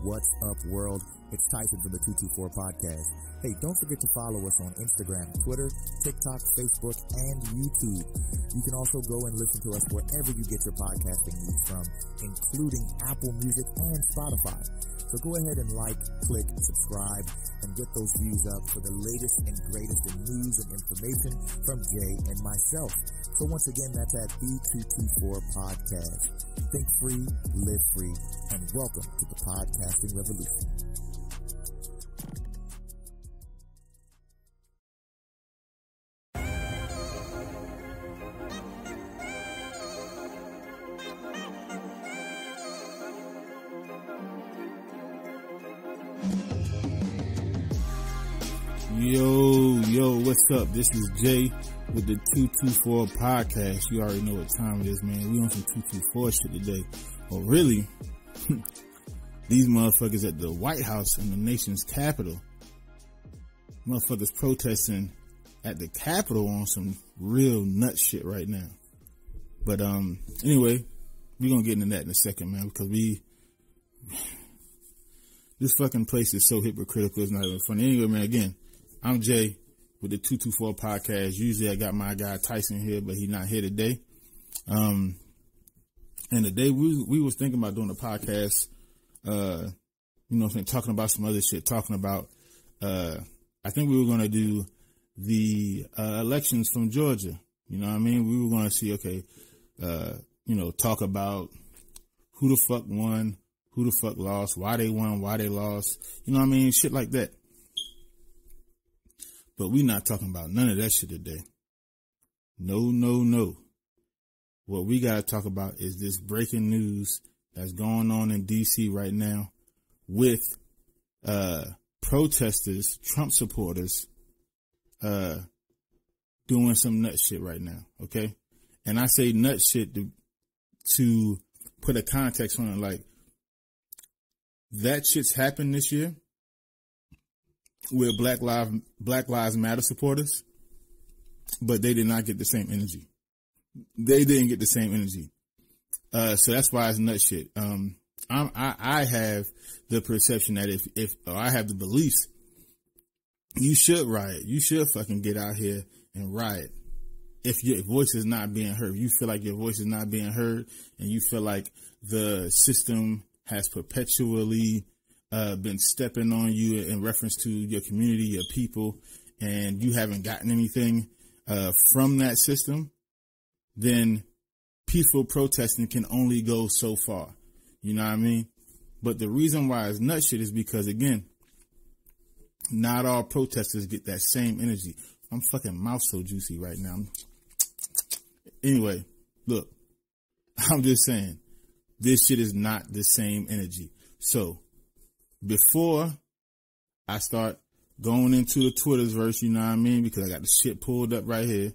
What's up, world? It's Tyson from the 224 Podcast. Hey, don't forget to follow us on Instagram, Twitter, TikTok, Facebook, and YouTube. You can also go and listen to us wherever you get your podcasting needs from, including Apple Music and Spotify. So go ahead and like, click, subscribe, and get those views up for the latest and greatest in news and information from Jay and myself. So once again, that's at the 224 Podcast. Think free, live free, and welcome to the podcasting revolution. Yo, what's up? This is Jay with the 224 Podcast. You already know what time it is, man. We on some 224 shit today. Well, really, these motherfuckers at the White House in the nation's capital. Motherfuckers protesting at the Capitol on some real nut shit right now. But anyway, we're gonna get into that in a second, man, because this fucking place is so hypocritical, it's not even funny. Anyway, man, again, I'm Jay with the 224 Podcast. Usually I got my guy Tyson here, but he's not here today. And today we was thinking about doing a podcast, talking about some other shit, talking about, I think we were going to do the elections from Georgia. You know what I mean? We were going to see, talk about who the fuck won, who the fuck lost, why they won, why they lost. You know what I mean? Shit like that. But we not talking about none of that shit today. No. What we got to talk about is this breaking news that's going on in D.C. right now with protesters, Trump supporters, doing some nut shit right now, okay? And I say nut shit to put a context on it, like, that shit's happened this year with Black Lives Matter supporters, but they did not get the same energy. They didn't get the same energy. So that's why it's nut shit. I have the perception that if I have the beliefs, you should riot. You should fucking get out here and riot. If your voice is not being heard, you feel like your voice is not being heard, and you feel like the system has perpetually been stepping on you in reference to your community, your people, and you haven't gotten anything from that system, then peaceful protesting can only go so far. You know what I mean? But the reason why it's nut shit is because, again, not all protesters get that same energy. I'm fucking mouth so juicy right now. Anyway, look, I'm just saying, this shit is not the same energy. So before I start going into the Twitter's verse, you know what I mean? Because I got the shit pulled up right here.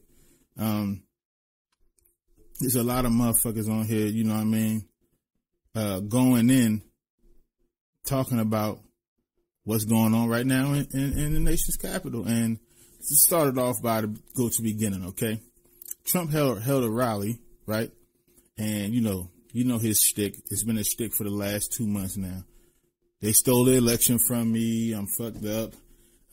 There's a lot of motherfuckers on here, you know what I mean? Going in, talking about what's going on right now in the nation's capital. And it started off by the go to beginning, okay? Trump held a rally, right? And you know his shtick. It's been a shtick for the last 2 months now. They stole the election from me. I'm fucked up.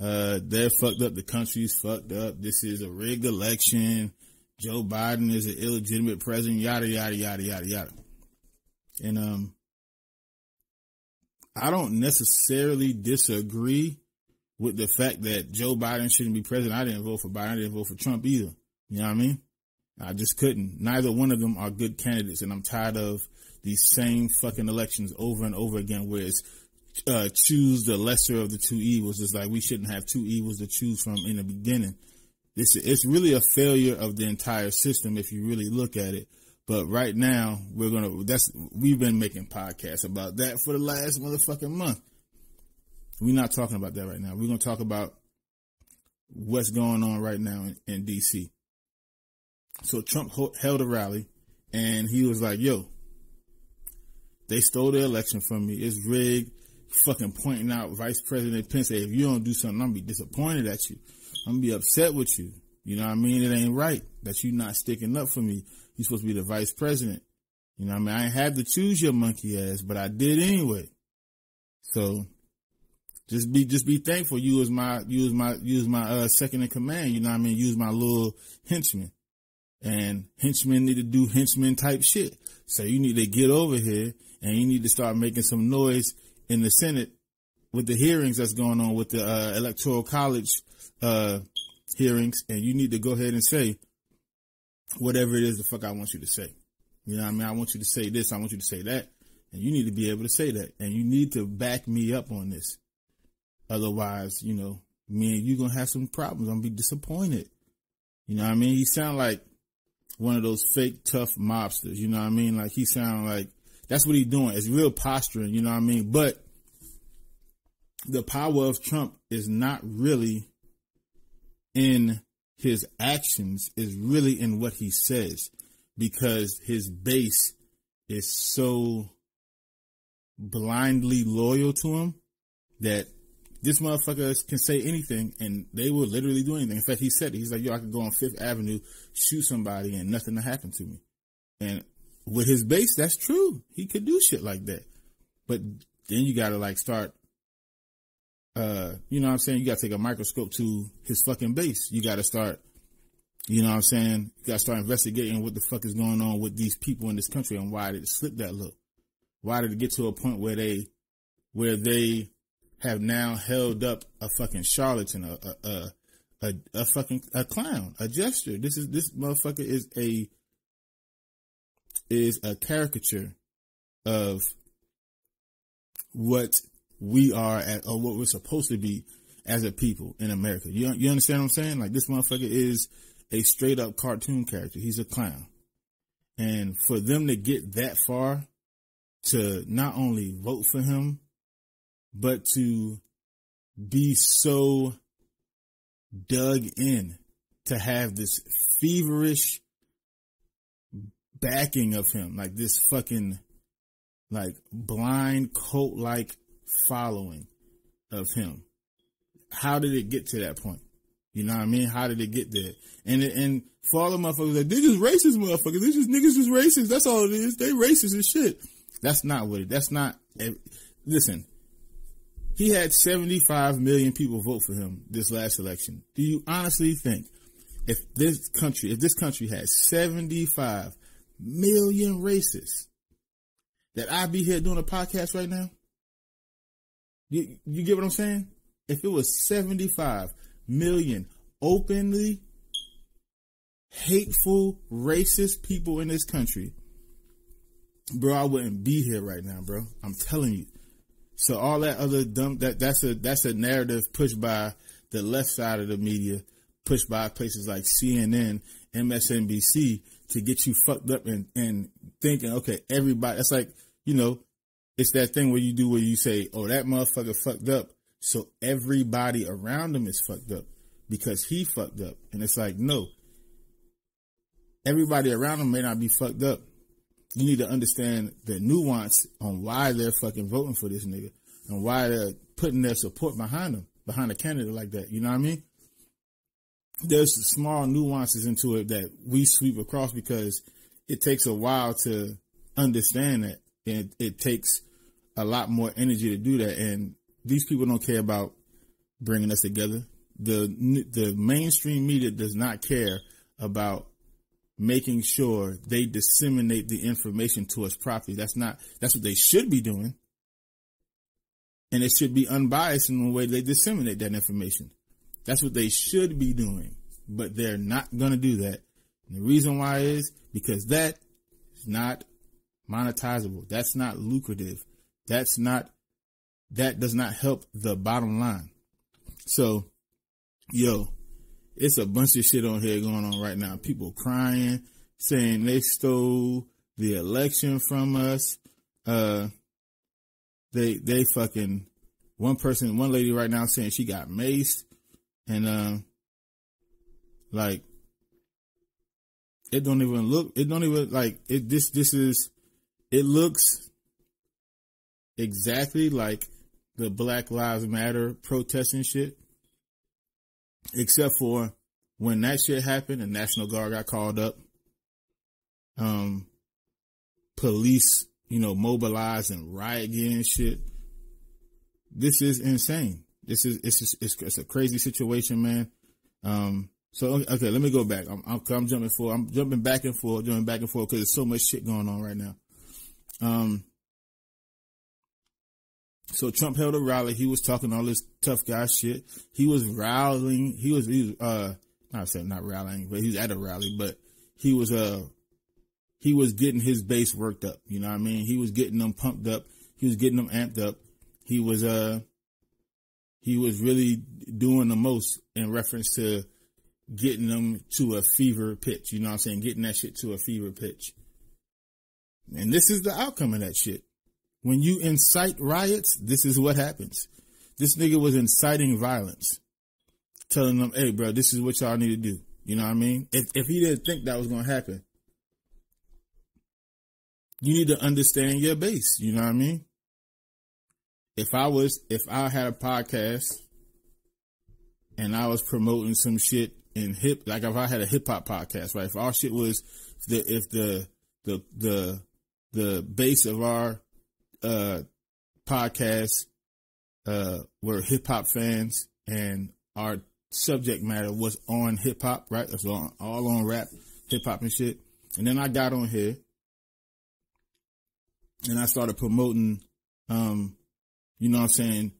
They're fucked up. The country's fucked up. This is a rigged election. Joe Biden is an illegitimate president. Yada, yada, yada, yada, yada. And I don't necessarily disagree with the fact that Joe Biden shouldn't be president. I didn't vote for Biden. I didn't vote for Trump either. You know what I mean? I just couldn't. Neither one of them are good candidates, and I'm tired of these same fucking elections over and over again where it's choose the lesser of the two evils. It's like we shouldn't have two evils to choose from in the beginning. It's really a failure of the entire system if you really look at it. But right now, we've been making podcasts about that for the last motherfucking month. We're not talking about that right now. We're going to talk about what's going on right now in D.C. So Trump held a rally, and he was like, yo, they stole the election from me. It's rigged. Fucking pointing out Vice President Pence. Hey, if you don't do something, I'm going to be disappointed at you. I'm going to be upset with you. You know what I mean? It ain't right that you not sticking up for me. You're supposed to be the vice president. You know what I mean? I ain't had to choose your monkey ass, but I did anyway. So just be thankful you was my second in command, you know what I mean? You was my little henchman. And henchmen need to do henchman type shit. So you need to get over here and you need to start making some noise in the Senate with the hearings that's going on with the Electoral College hearings, and you need to go ahead and say whatever it is the fuck I want you to say. You know what I mean? I want you to say this, I want you to say that, and you need to be able to say that, and you need to back me up on this. Otherwise, you know, me and you gonna have some problems. I'm gonna be disappointed. You know what I mean? He sound like one of those fake tough mobsters. You know what I mean? Like he sound like that's what he's doing. It's real posturing. You know what I mean? But the power of Trump is not really in his actions, is really in what he says, because his base is so blindly loyal to him that this motherfucker can say anything and they will literally do anything. In fact, he said it. He's like, yo, I could go on Fifth Avenue, shoot somebody and nothing will happen to me. And with his base, that's true. He could do shit like that. But then you gotta like start, you know what I'm saying? You gotta take a microscope to his fucking base. You gotta start, you know what I'm saying? You gotta start investigating what the fuck is going on with these people in this country and why did it slip that low? Why did it get to a point where they have now held up a fucking charlatan, a fucking clown, a jester? This motherfucker is a caricature of what we are or what we're supposed to be as a people in America. You understand what I'm saying? Like this motherfucker is a straight up cartoon character. He's a clown. And for them to get that far to not only vote for him, but to be so dug in to have this feverish backing of him, like this fucking like blind cult like following of him. How did it get to that point? You know what I mean? How did it get there? And for all the motherfuckers like, they just racist motherfuckers. They just niggas just racist. That's all it is. They racist as shit. That's not what it. That's not. Listen, he had 75 million people vote for him this last election. Do you honestly think if this country had 75 million racists, that I'd be here doing a podcast right now? You get what I'm saying? If it was 75 million openly hateful, racist people in this country, bro, I wouldn't be here right now, bro. I'm telling you. So all that other dumb, that's a narrative pushed by the left side of the media, pushed by places like CNN, MSNBC to get you fucked up and thinking, okay, everybody, that's like, you know, it's that thing where you say, oh, that motherfucker fucked up, so everybody around him is fucked up because he fucked up. And it's like, no, everybody around him may not be fucked up. You need to understand the nuance on why they're fucking voting for this nigga and why they're putting their support behind him, behind a candidate like that. You know what I mean? There's small nuances into it that we sweep across because it takes a while to understand that. And it takes a lot more energy to do that. And these people don't care about bringing us together. The mainstream media does not care about making sure they disseminate the information to us properly. That's what they should be doing. And it should be unbiased in the way they disseminate that information. That's what they should be doing, but they're not going to do that. And the reason why is because that is not monetizable. That's not lucrative. That does not help the bottom line. So, yo, it's a bunch of shit on here going on right now. People crying, saying they stole the election from us. They fucking, one lady right now saying she got maced, and like it looks exactly like the Black Lives Matter protesting shit, except for when that shit happened, the National Guard got called up. Police, mobilized and riot gear and shit. this is insane. It's a crazy situation, man. So okay, let me go back. I'm jumping back and forth because there's so much shit going on right now. So Trump held a rally. He was talking all this tough guy shit. He was rallying. Not rallying, but he was at a rally, but he was getting his base worked up. You know what I mean? He was getting them pumped up. He was getting them amped up. He was really doing the most in reference to getting them to a fever pitch. You know what I'm saying? Getting that shit to a fever pitch. And this is the outcome of that shit. When you incite riots, this is what happens. This nigga was inciting violence, telling them, hey, bro, this is what y'all need to do. You know what I mean? If he didn't think that was going to happen, you need to understand your base. You know what I mean? If I had a podcast and I was promoting some shit in like if I had a hip hop podcast, right? If our shit was if the base of our podcast were hip hop fans and our subject matter was on hip hop, right? It's all on rap, hip hop and shit. And then I got on here and I started promoting, you know what I'm saying,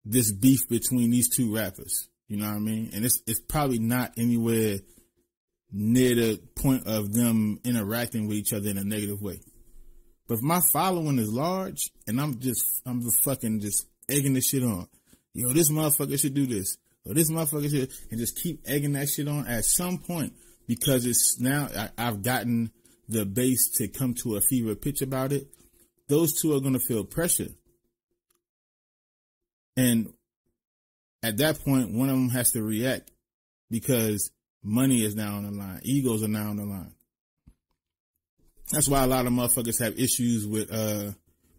this beef between these two rappers. You know what I mean? And it's probably not anywhere near the point of them interacting with each other in a negative way. But if my following is large and I'm fucking just egging this shit on, yo, this motherfucker should do this, or this motherfucker should, and just keep egging that shit on at some point, because it's now I've gotten the base to come to a fever pitch about it. Those two are going to feel pressure. And at that point, one of them has to react because money is now on the line. Egos are now on the line. That's why a lot of motherfuckers have issues with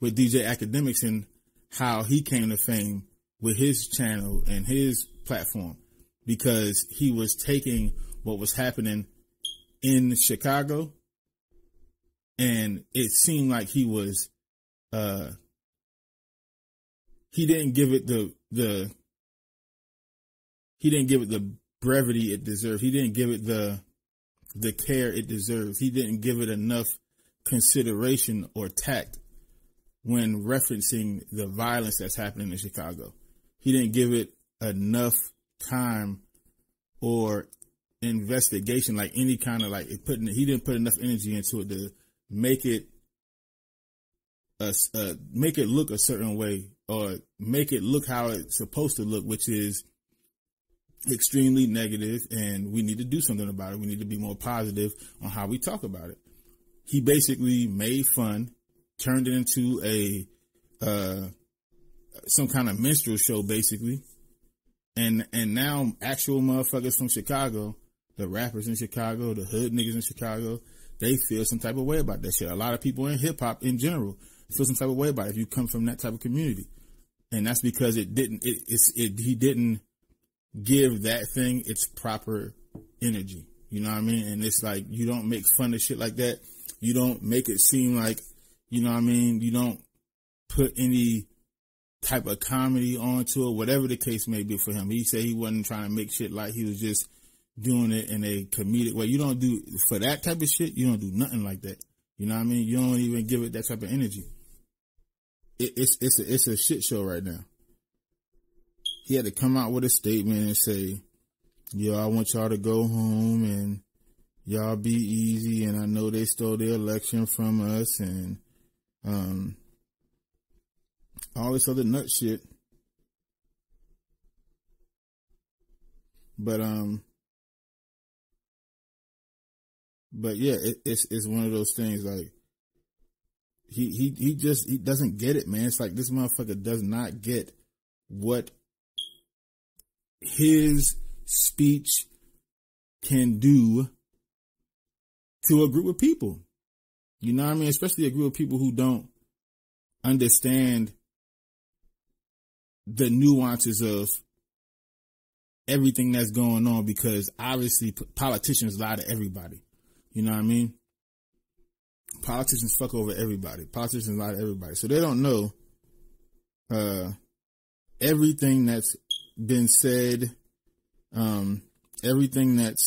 DJ Academics and how he came to fame with his channel and his platform, because he was taking what was happening in Chicago, and it seemed like he was he didn't give it the brevity it deserved. He didn't give it the care it deserved. He didn't give it enough consideration or tact when referencing the violence that's happening in Chicago. He didn't give it enough time or investigation, like any kind of he didn't put enough energy into it to make it look a certain way, or make it look how it's supposed to look, which is extremely negative, and we need to do something about it. We need to be more positive on how we talk about it. He basically made fun, turned it into some kind of minstrel show, basically. And now actual motherfuckers from Chicago, the rappers in Chicago, the hood niggas in Chicago, they feel some type of way about that shit. A lot of people in hip hop in general feel some type of way about it if you come from that type of community. And that's because he didn't give that thing its proper energy. You know what I mean? And it's like, you don't make fun of shit like that. You don't make it seem like, you know what I mean? You don't put any type of comedy onto it, whatever the case may be for him. He said he wasn't trying to make shit like, he was just doing it in a comedic way. You don't do, for that type of shit, you don't do nothing like that. You know what I mean? You don't even give it that type of energy. It's a shit show right now. He had to come out with a statement and say, yo, I want y'all to go home and y'all be easy, and I know they stole the election from us, and all this other nut shit. But yeah, it's one of those things, like, he doesn't get it, man. It's like, this motherfucker does not get what his speech can do to a group of people. You know what I mean? Especially a group of people who don't understand the nuances of everything that's going on, because obviously politicians lie to everybody. You know what I mean? Politicians fuck over everybody. Politicians lie to everybody. So they don't know everything that's been said, everything that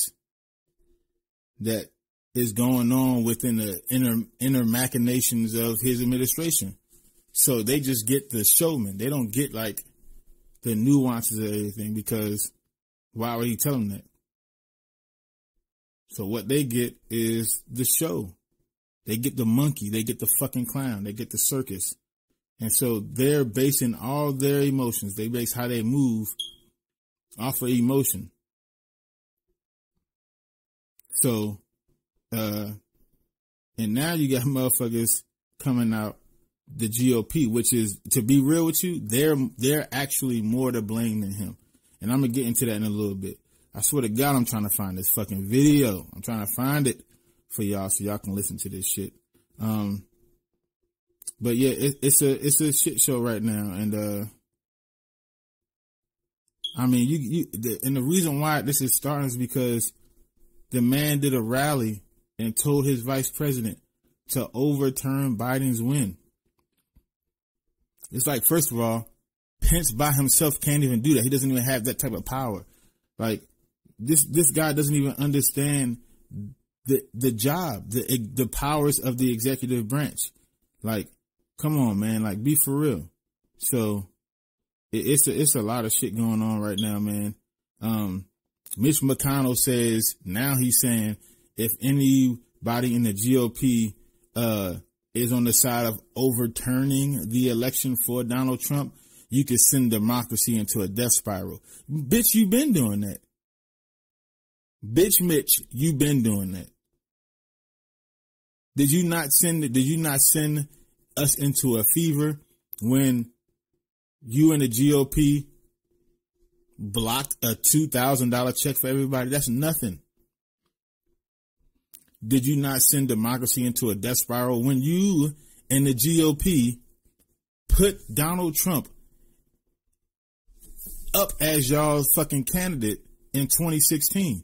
is going on within the inner machinations of his administration. So they just get the showman. They don't get like the nuances of everything, because why would he tell them that? So what they get is the show. They get the monkey. They get the fucking clown. They get the circus. And so they're basing all their emotions. They base how they move off of emotion. So, and now you got motherfuckers coming out, the GOP, which is, to be real with you, they're actually more to blame than him. And I'm going to get into that in a little bit. I swear to God, I'm trying to find this fucking video. I'm trying to find it for y'all so y'all can listen to this shit. But yeah, it's a shit show right now. And, I mean, and the reason why this is starting is because the man did a rally and told his vice president to overturn Biden's win. It's like, first of all, Pence by himself can't even do that. He doesn't even have that type of power. Like, this guy doesn't even understand the job, the powers of the executive branch. Like, come on, man. Like, be for real. So it's a lot of shit going on right now, man. Mitch McConnell says, now he's saying, if anybody in the GOP is on the side of overturning the election for Donald Trump, you could send democracy into a death spiral. Bitch, you been doing that. Bitch, Mitch, you been doing that. Did you not send us into a fever when you and the GOP blocked a $2,000 check for everybody? That's nothing. Did you not send democracy into a death spiral when you and the GOP put Donald Trump up as y'all's fucking candidate in 2016?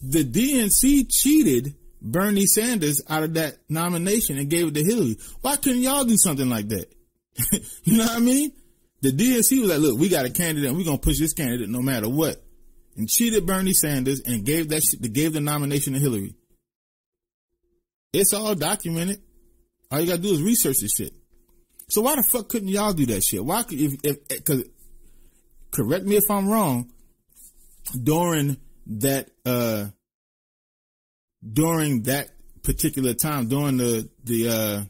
The DNC cheated Bernie Sanders out of that nomination and gave it to Hillary. Why couldn't y'all do something like that? You know what I mean? The DNC was like, look, we got a candidate and we're going to push this candidate no matter what. And cheated Bernie Sanders and gave the nomination to Hillary. It's all documented. All you got to do is research this shit. So why the fuck couldn't y'all do that shit? Why could, cause correct me if I'm wrong, during that particular time, during the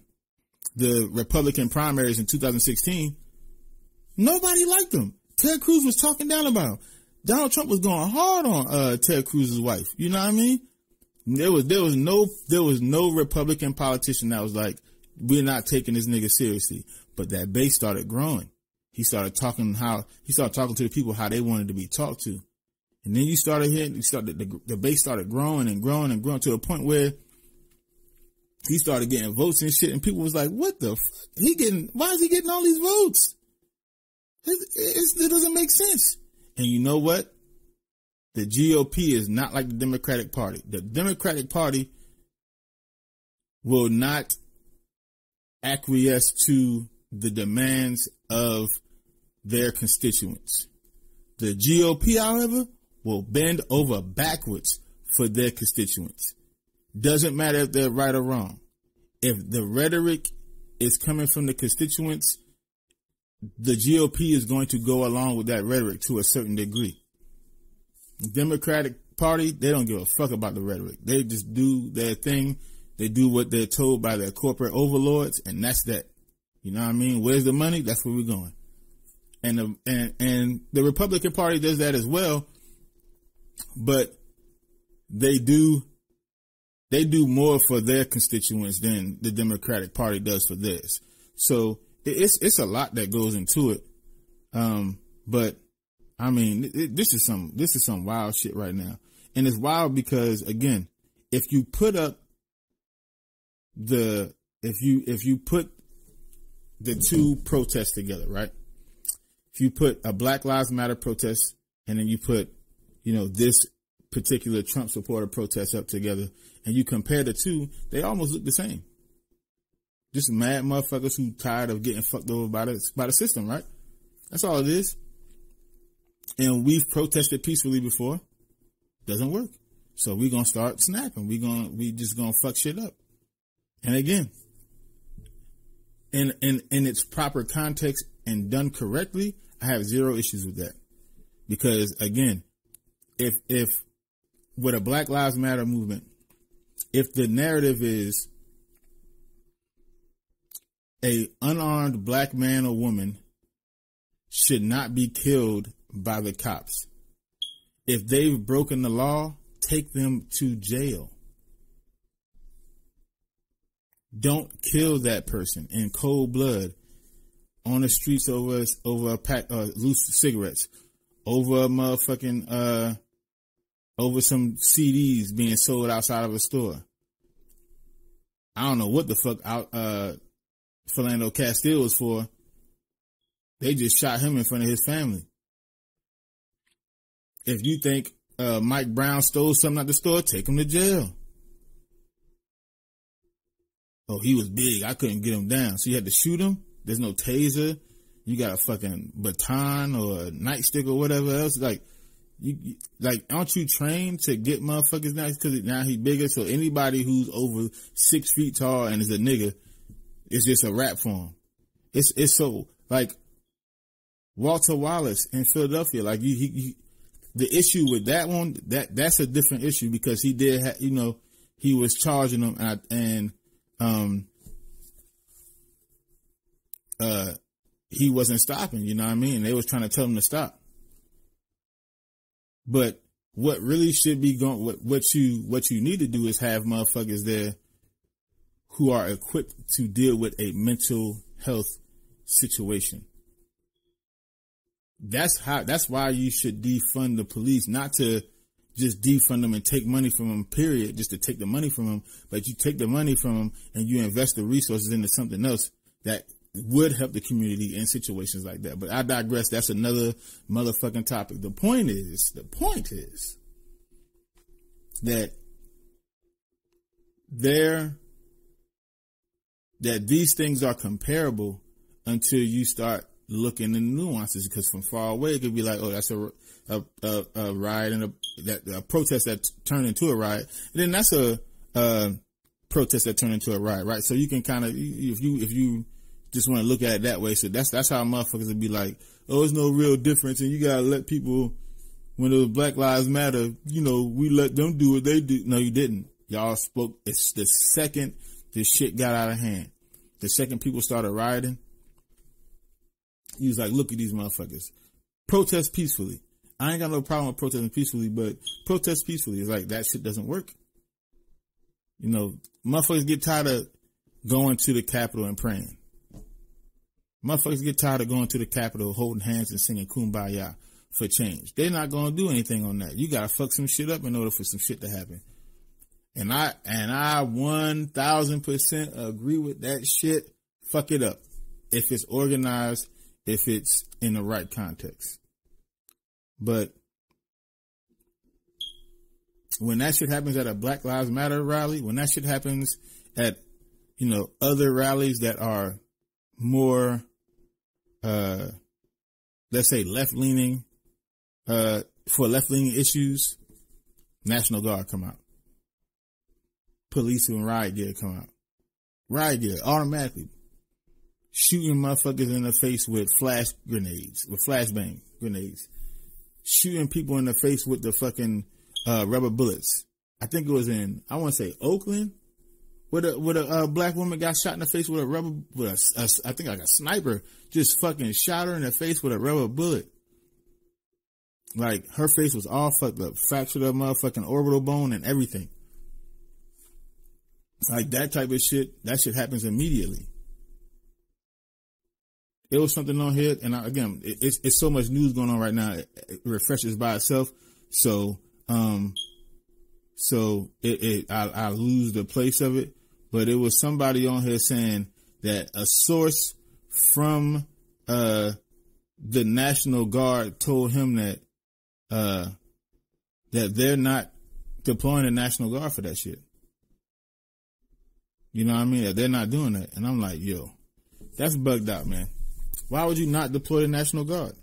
Republican primaries in 2016, nobody liked him. Ted Cruz was talking down about him. Donald Trump was going hard on Ted Cruz's wife. You know what I mean? There was no Republican politician that was like, we're not taking this nigga seriously. But that base started growing. He started talking to the people how they wanted to be talked to. And then you started hearing, the base started growing and growing and growing to a point where he started getting votes and shit. And people was like, what the fuck? Why is he getting all these votes? It doesn't make sense. And you know what? The GOP is not like the Democratic Party. The Democratic Party will not acquiesce to the demands of their constituents. The GOP, however, will bend over backwards for their constituents. Doesn't matter if they're right or wrong. If the rhetoric is coming from the constituents, the GOP is going to go along with that rhetoric to a certain degree. The Democratic Party, they don't give a fuck about the rhetoric. They just do their thing. They do what they're told by their corporate overlords, and that's that. You know what I mean? Where's the money? That's where we're going. And the Republican Party does that as well, but they do more for their constituents than the Democratic Party does for theirs. So it's a lot that goes into it. But I mean, this is some wild shit right now. And it's wild because, again, if you put up if you put the two protests together, right? If you put a Black Lives Matter protest and then you put, this particular Trump supporter protest up together and you compare the two, they almost look the same. Just mad motherfuckers who tired of getting fucked over by the system, right? That's all it is. And we've protested peacefully before. Doesn't work. So we're gonna start snapping. We just gonna fuck shit up. And again, in its proper context and done correctly, I have zero issues with that. Because again, if with a Black Lives Matter movement, if the narrative is a unarmed black man or woman should not be killed by the cops. If they've broken the law, take them to jail. Don't kill that person in cold blood on the streets over a pack of loose cigarettes, over a motherfucking over some CDs being sold outside of a store. I don't know what the fuck Philando Castile was for. They just shot him in front of his family. If you think Mike Brown stole something at the store, take him to jail. Oh, he was big. I couldn't get him down. So you had to shoot him. There's no taser. You got a fucking baton or a nightstick or whatever else. Like, aren't you trained to get motherfuckers now? Because now he's bigger. So anybody who's over 6 feet tall and is a nigga, it's just a rap for him. It's so like Walter Wallace in Philadelphia. Like the issue with that one, that's a different issue because he did, he was charging them and he wasn't stopping. You know what I mean? They was trying to tell him to stop. But what really should be going, what you need to do is have motherfuckers there who are equipped to deal with a mental health situation. That's why you should defund the police, not to just defund them and take money from them, period, just to take the money from them. But you take the money from them and you invest the resources into something else that would help the community in situations like that. But I digress. That's another motherfucking topic. The point is that these things are comparable until you start looking in the nuances, because from far away it could be like, oh, that's a riot and a protest that turned into a riot, and then that's a protest that turned into a riot, right? So you can kind of, if you just want to look at it that way, so that's how motherfuckers would be like, oh, there's no real difference, and you gotta let people, when it was Black Lives Matter, we let them do what they do. No, you didn't. Y'all spoke. It's the second this shit got out of hand, the second people started rioting, he was like, look at these motherfuckers. Protest peacefully. I ain't got no problem with protesting peacefully, but protest peacefully. It's like, that shit doesn't work. Motherfuckers get tired of going to the Capitol and praying. Motherfuckers get tired of going to the Capitol, holding hands and singing Kumbaya for change. They're not going to do anything on that. You got to fuck some shit up in order for some shit to happen. And I 1000% agree with that shit. Fuck it up. If it's organized, if it's in the right context. But when that shit happens at a Black Lives Matter rally, when that shit happens at, other rallies that are more, let's say left-leaning, for left-leaning issues, National Guard come out. Police and riot gear come out. Riot gear, automatically. Shooting motherfuckers in the face with flash grenades, with flashbang grenades. Shooting people in the face with the fucking rubber bullets. I think it was in, I want to say Oakland, where a black woman got shot in the face with I think like a sniper just fucking shot her in the face with a rubber bullet. Like, her face was all fucked up, fractured her motherfucking orbital bone and everything. Like, that type of shit, that shit happens immediately. It was something on here, and again, it's so much news going on right now. It refreshes by itself, so I lose the place of it. But it was somebody on here saying that a source from the National Guard told him that they're not deploying the National Guard for that shit. You know what I mean? They're not doing that. And I'm like, yo, that's bugged out, man. Why would you not deploy the National Guard?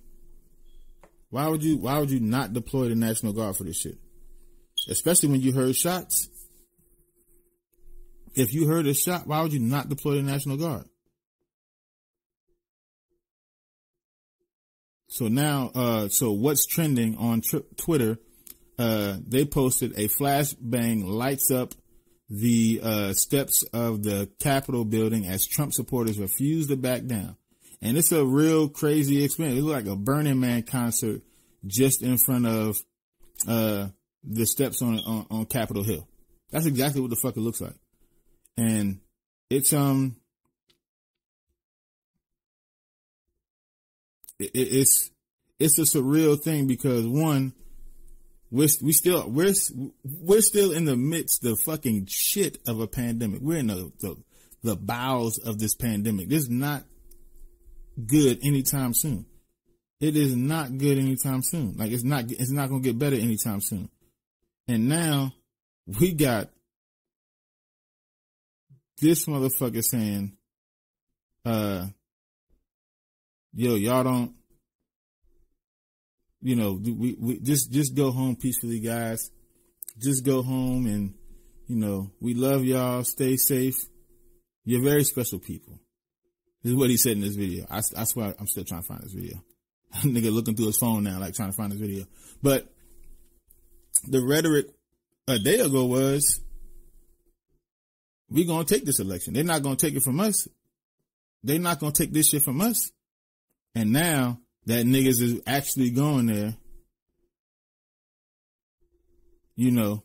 Why would you not deploy the National Guard for this shit? Especially when you heard shots. If you heard a shot, why would you not deploy the National Guard? So now, so what's trending on Twitter? They posted a flashbang lights up the steps of the Capitol building as Trump supporters refuse to back down. And it's a real crazy experience. It looked like a Burning Man concert just in front of the steps on Capitol Hill. That's exactly what the fuck it looks like. And it's it's a surreal thing because one, we're still in the midst of fucking shit of a pandemic. We're in the bowels of this pandemic. This is not good anytime soon. It is not good anytime soon. Like it's not going to get better anytime soon. And now we got this motherfucker saying, yo, y'all don't, you know, we just go home peacefully, guys. Just go home and, you know, we love y'all. Stay safe. You're very special people. This is what he said in this video. I swear I'm still trying to find this video. Nigga looking through his phone now, like trying to find this video. But the rhetoric a day ago was, we gonna take this election. They're not gonna take it from us. They're not gonna take this shit from us. And now that niggas is actually going there, you know,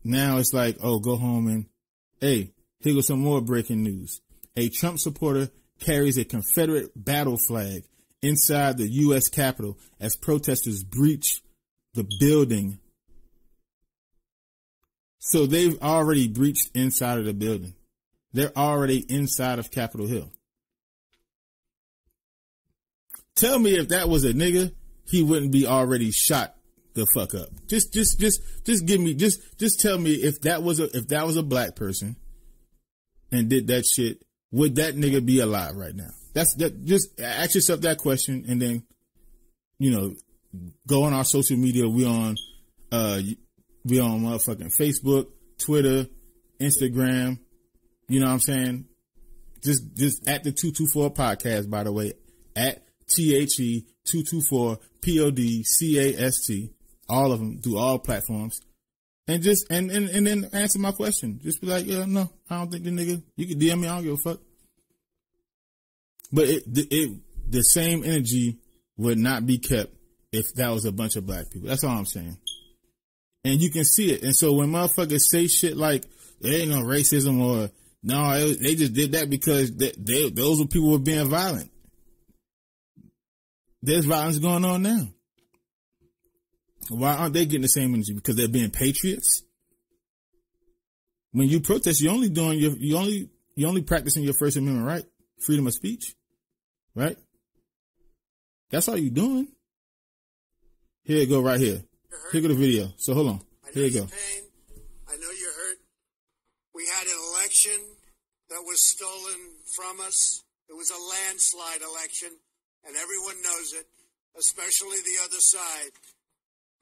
now it's like, oh, go home and, hey, here goes some more breaking news. A Trump supporter carries a Confederate battle flag inside the U.S. Capitol as protesters breach the building. So they've already breached inside of the building. They're already inside of Capitol Hill. Tell me if that was a nigga, he wouldn't be already shot the fuck up. Just tell me if that was a black person and did that shit, would that nigga be alive right now? Just ask yourself that question and then, you know, go on our social media. We on motherfucking Facebook, Twitter, Instagram. You know what I'm saying? Just at the 224 podcast, by the way, at THE224 PODCAST, all of them, through all platforms, and just and then answer my question. Just be like, yeah, no, I don't think the nigga. You can DM me, I don't give a fuck. But the same energy would not be kept if that was a bunch of black people. That's all I'm saying. And you can see it. And so when motherfuckers say shit like there ain't no racism or no, they just did that because those were people who were being violent. There's violence going on now. Why aren't they getting the same energy? Because they're being patriots. When you protest, you're only practicing your First Amendment right, freedom of speech, right? That's all you're doing. Here you go, right here. Here go the video. So hold on. Here you go. Pain. I know you're hurt. We had an election that was stolen from us. It was a landslide election, and everyone knows it, especially the other side.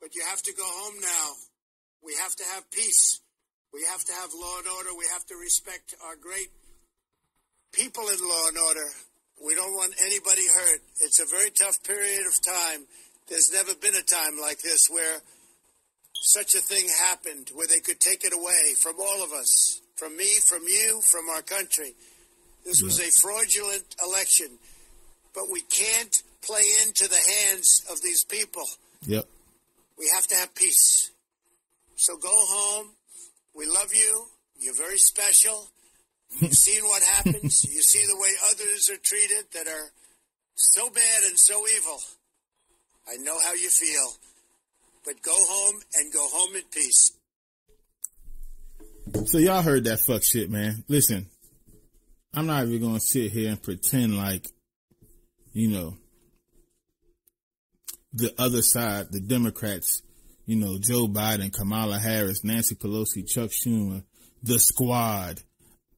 But you have to go home now. We have to have peace. We have to have law and order. We have to respect our great people in law and order. We don't want anybody hurt. It's a very tough period of time. There's never been a time like this where such a thing happened, where they could take it away from all of us, from me, from you, from our country. This was a fraudulent election, but we can't play into the hands of these people. Yep. We have to have peace. So go home. We love you. You're very special. You've seen what happens. You see the way others are treated that are so bad and so evil. I know how you feel. But go home and go home in peace. So y'all heard that fuck shit, man. Listen, I'm not even going to sit here and pretend like, you know, the other side, the Democrats, you know, Joe Biden, Kamala Harris, Nancy Pelosi, Chuck Schumer, the squad,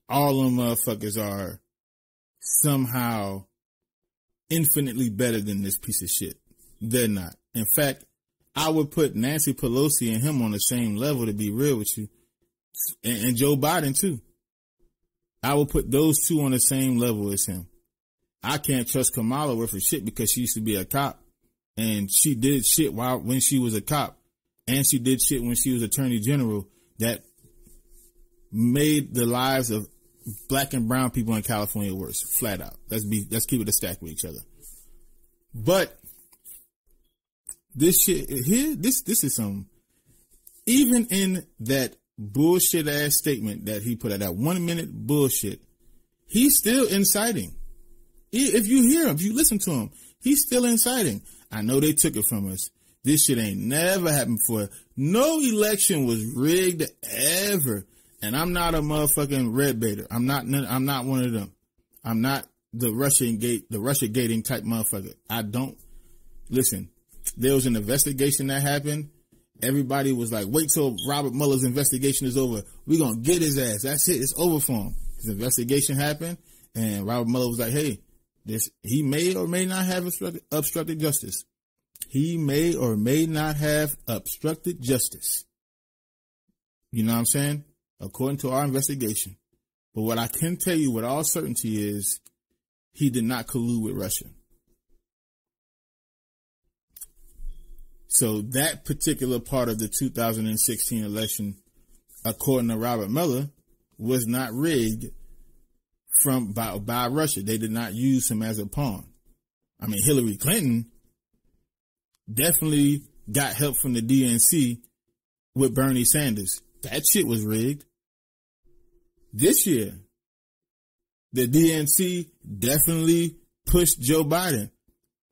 all them motherfuckers are somehow infinitely better than this piece of shit. They're not. In fact, I would put Nancy Pelosi and him on the same level, to be real with you, and Joe Biden too. I would put those two on the same level as him. I can't trust Kamala worth of shit because she used to be a cop, and she did shit when she was a cop, and she did shit when she was Attorney General that made the lives of black and brown people in California worse, flat out. Let's keep it a stack with each other. But this shit here, this is some, even in that bullshit ass statement that he put out, that 1 minute bullshit, he's still inciting. If you hear him, if you listen to him, he's still inciting. I know they took it from us. This shit ain't never happened before. No election was rigged ever. And I'm not a motherfucking red baiter. I'm not one of them. I'm not the Russia gating type motherfucker. I don't listen. There was an investigation that happened. Everybody was like, wait till Robert Mueller's investigation is over. We're going to get his ass. That's it. It's over for him. His investigation happened. And Robert Mueller was like, hey, he may or may not have obstructed justice. He may or may not have obstructed justice. You know what I'm saying? According to our investigation. But what I can tell you with all certainty is he did not collude with Russia. So that particular part of the 2016 election, according to Robert Mueller, was not rigged by Russia. They did not use him as a pawn. I mean, Hillary Clinton definitely got help from the DNC with Bernie Sanders. That shit was rigged. This year, the DNC definitely pushed Joe Biden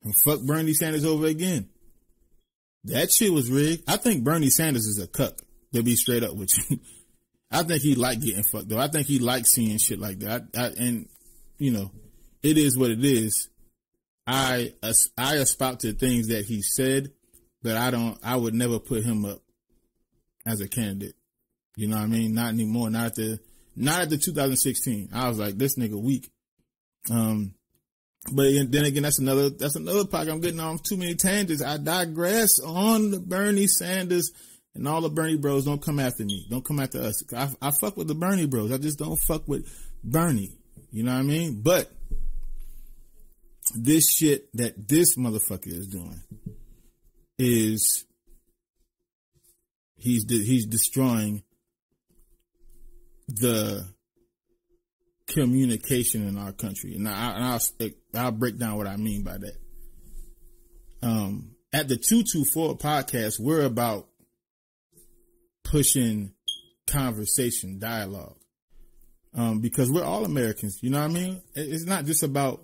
and fucked Bernie Sanders over again. That shit was rigged. I think Bernie Sanders is a cuck, to be straight up with you. I think he liked getting fucked though. I think he liked seeing shit like that. And you know, it is what it is. I espout to things that he said, but I would never put him up as a candidate. You know what I mean? Not anymore. Not at the 2016. I was like, this nigga weak. But then again, that's another podcast. I'm getting on too many tangents. I digress on the Bernie Sanders and all the Bernie bros. Don't come after me. Don't come after us. I fuck with the Bernie bros. I just don't fuck with Bernie. You know what I mean? But this shit that this motherfucker is doing is he's destroying the communication in our country. And I'll break down what I mean by that. At the 224 podcast, we're about pushing conversation, dialogue. Because we're all Americans, you know what I mean? It's not just about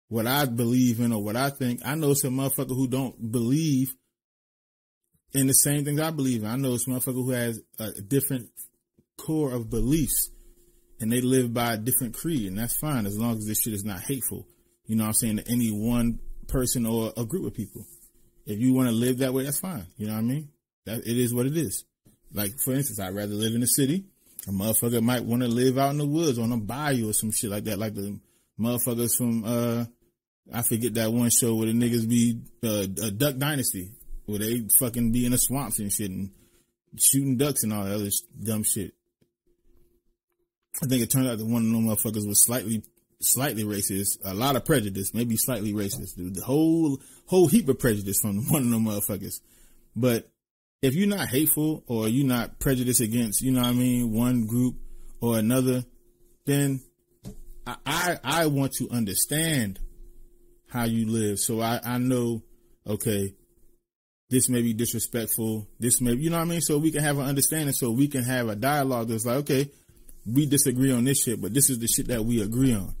what I believe in or what I think. I know some motherfucker who don't believe in the same things I believe in. I know some motherfucker who has a different core of beliefs and they live by a different creed, and that's fine as long as this shit is not hateful. You know what I'm saying? To any one person or a group of people. If you want to live that way, that's fine. You know what I mean? It is what it is. Like, for instance, I'd rather live in the city. A motherfucker might want to live out in the woods on a bayou or some shit like that. Like the motherfuckers from, I forget that one show where the niggas be, Duck Dynasty, where they fucking be in the swamps and shit and shooting ducks and all that other dumb shit. I think it turned out that one of them motherfuckers was slightly racist, a lot of prejudice, maybe slightly racist. The whole heap of prejudice from one of them motherfuckers. But if you're not hateful or you're not prejudiced against, you know what I mean, one group or another, then I want to understand how you live. So I know, okay, this may be disrespectful. This may, you know what I mean? So we can have an understanding, so we can have a dialogue that's like, okay, we disagree on this shit, but this is the shit that we agree on.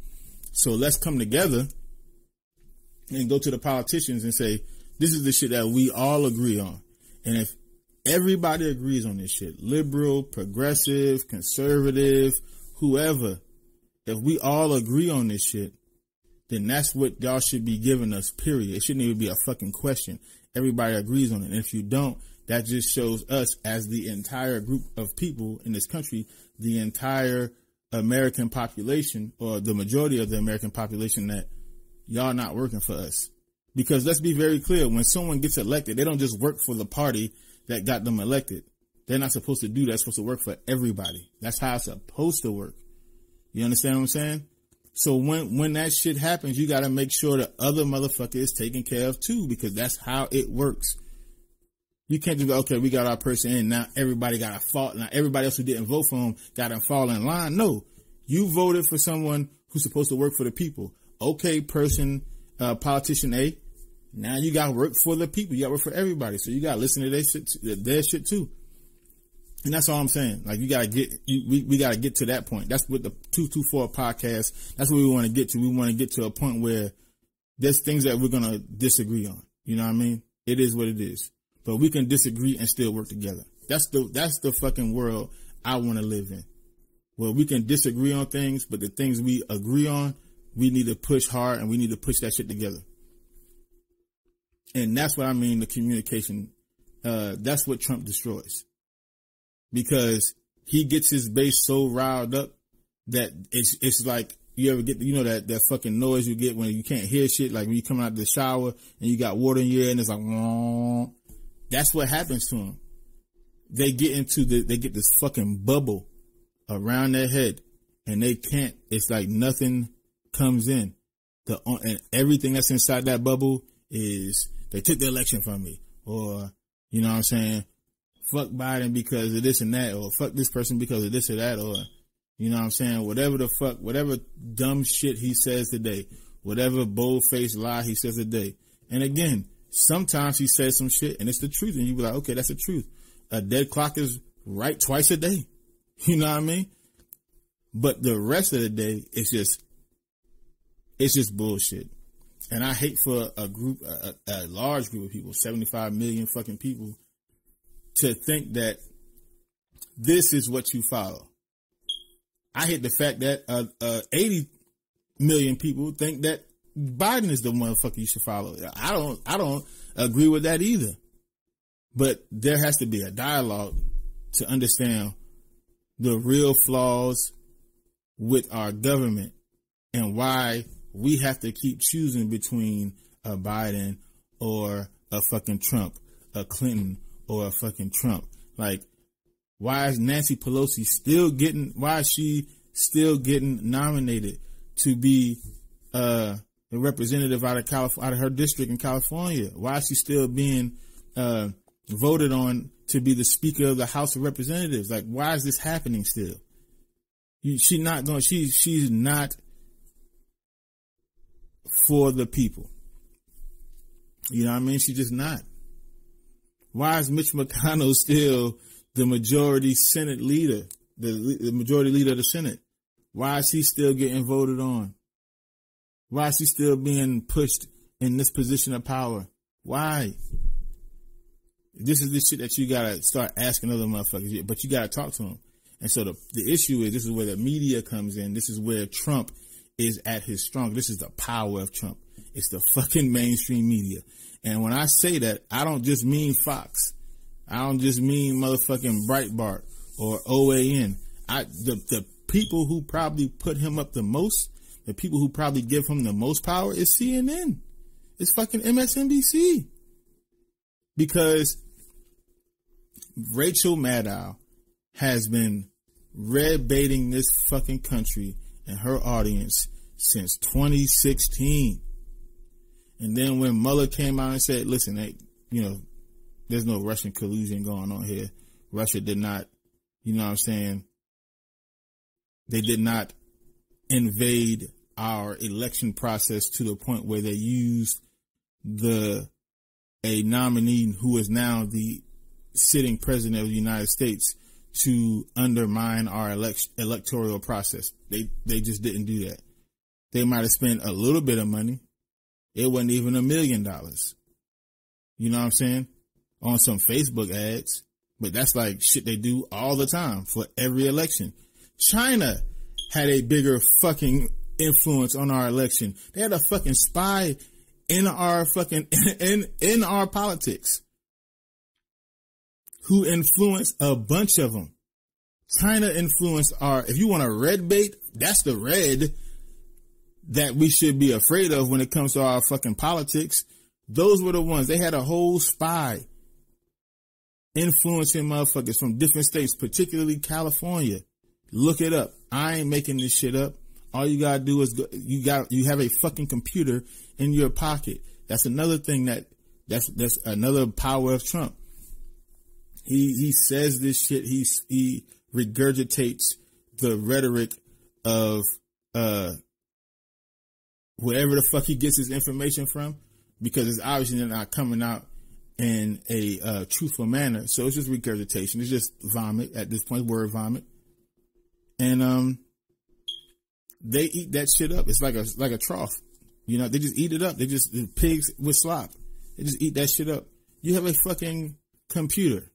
So let's come together and go to the politicians and say, this is the shit that we all agree on. And if everybody agrees on this shit, liberal, progressive, conservative, whoever, if we all agree on this shit, then that's what y'all should be giving us, period. It shouldn't even be a fucking question. everybody agrees on it. And if you don't, that just shows us as the entire group of people in this country, the entire American population, or the majority of the American population, that y'all not working for us. Because let's be very clear, when someone gets elected, they don't just work for the party that got them elected. They're not supposed to do that. It's supposed to work for everybody. That's how it's supposed to work. You understand what I'm saying? So when that shit happens, you got to make sure the other motherfucker is taken care of too, because that's how it works. You can't just go, okay, we got our person in, now everybody got to fall. Now everybody else who didn't vote for him got to fall in line. No, you voted for someone who's supposed to work for the people. Okay, politician A, now you got to work for the people. You got to work for everybody. So you got to listen to their shit too. And that's all I'm saying. Like, you got to we got to get to that point. That's what the 224 podcast, that's what we want to get to. We want to get to a point where there's things that we're going to disagree on. You know what I mean? It is what it is. But we can disagree and still work together. That's the fucking world I want to live in. Where we can disagree on things, but the things we agree on, we need to push hard and we need to push that shit together. And that's what I mean, the communication. That's what Trump destroys. Because he gets his base so riled up that it's like, you ever get, that fucking noise you get when you can't hear shit, like when you come out of the shower and you got water in your ear and it's like, wrong. That's what happens to them. They get this fucking bubble around their head and they can't, it's like nothing comes in. And everything that's inside that bubble is, they took the election from me, or, you know what I'm saying? Fuck Biden because of this and that, or fuck this person because of this or that, or, you know what I'm saying? Whatever dumb shit he says today, whatever bold-faced lie he says today. And again, sometimes he says some shit and it's the truth, and you be like, okay, that's the truth. A dead clock is right twice a day. You know what I mean? But the rest of the day, it's just bullshit. And I hate for a large group of people, 75 million fucking people, to think that this is what you follow. I hate the fact that 80 million people think that Biden is the motherfucker you should follow. I don't agree with that either. But there has to be a dialogue to understand the real flaws with our government and why we have to keep choosing between a Biden or a fucking Trump, a Clinton or a fucking Trump. Like, why is Nancy Pelosi still getting nominated to be a representative out of her district in California? Why is she still being voted on to be the Speaker of the House of Representatives? Like, why is this happening still? She's not for the people. You know what I mean? She's just not. Why is Mitch McConnell still the majority Senate leader, the majority leader of the Senate? Why is he still getting voted on? Why is he still being pushed in this position of power? Why? This is the shit that you gotta start asking other motherfuckers, but you gotta talk to them. And so the issue is, this is where the media comes in. This is where Trump is at his strongest. This is the power of Trump. It's the fucking mainstream media. And when I say that, I don't just mean Fox. I don't just mean motherfucking Breitbart or OAN. The people who probably put him up the most, the people who probably give him the most power is CNN. It's fucking MSNBC. Because Rachel Maddow has been red baiting this fucking country and her audience since 2016. And then when Mueller came out and said, listen, there's no Russian collusion going on here. Russia did not, you know what I'm saying? They did not invade our election process to the point where they used a nominee who is now the sitting president of the United States to undermine our electoral process. They just didn't do that. They might have spent a little bit of money. It wasn't even $1 million. You know what I'm saying? On some Facebook ads. But that's like shit they do all the time for every election. China had a bigger fucking influence on our election. They had a fucking spy in our fucking, in our politics who influence a bunch of them. China influenced if you want a red bait, that's the red that we should be afraid of when it comes to our fucking politics. Those were the ones. They had a whole spy influencing motherfuckers from different states, particularly California. Look it up. I ain't making this shit up. All you gotta do is you have a fucking computer in your pocket. That's another thing that's another power of Trump. He says this shit. He regurgitates the rhetoric of wherever the fuck he gets his information from, because it's obviously not coming out in a truthful manner. So it's just regurgitation. It's just vomit at this point, word vomit. And they eat that shit up. It's like a trough. You know, they just eat it up. The pigs with slop. They just eat that shit up. You have a fucking computer.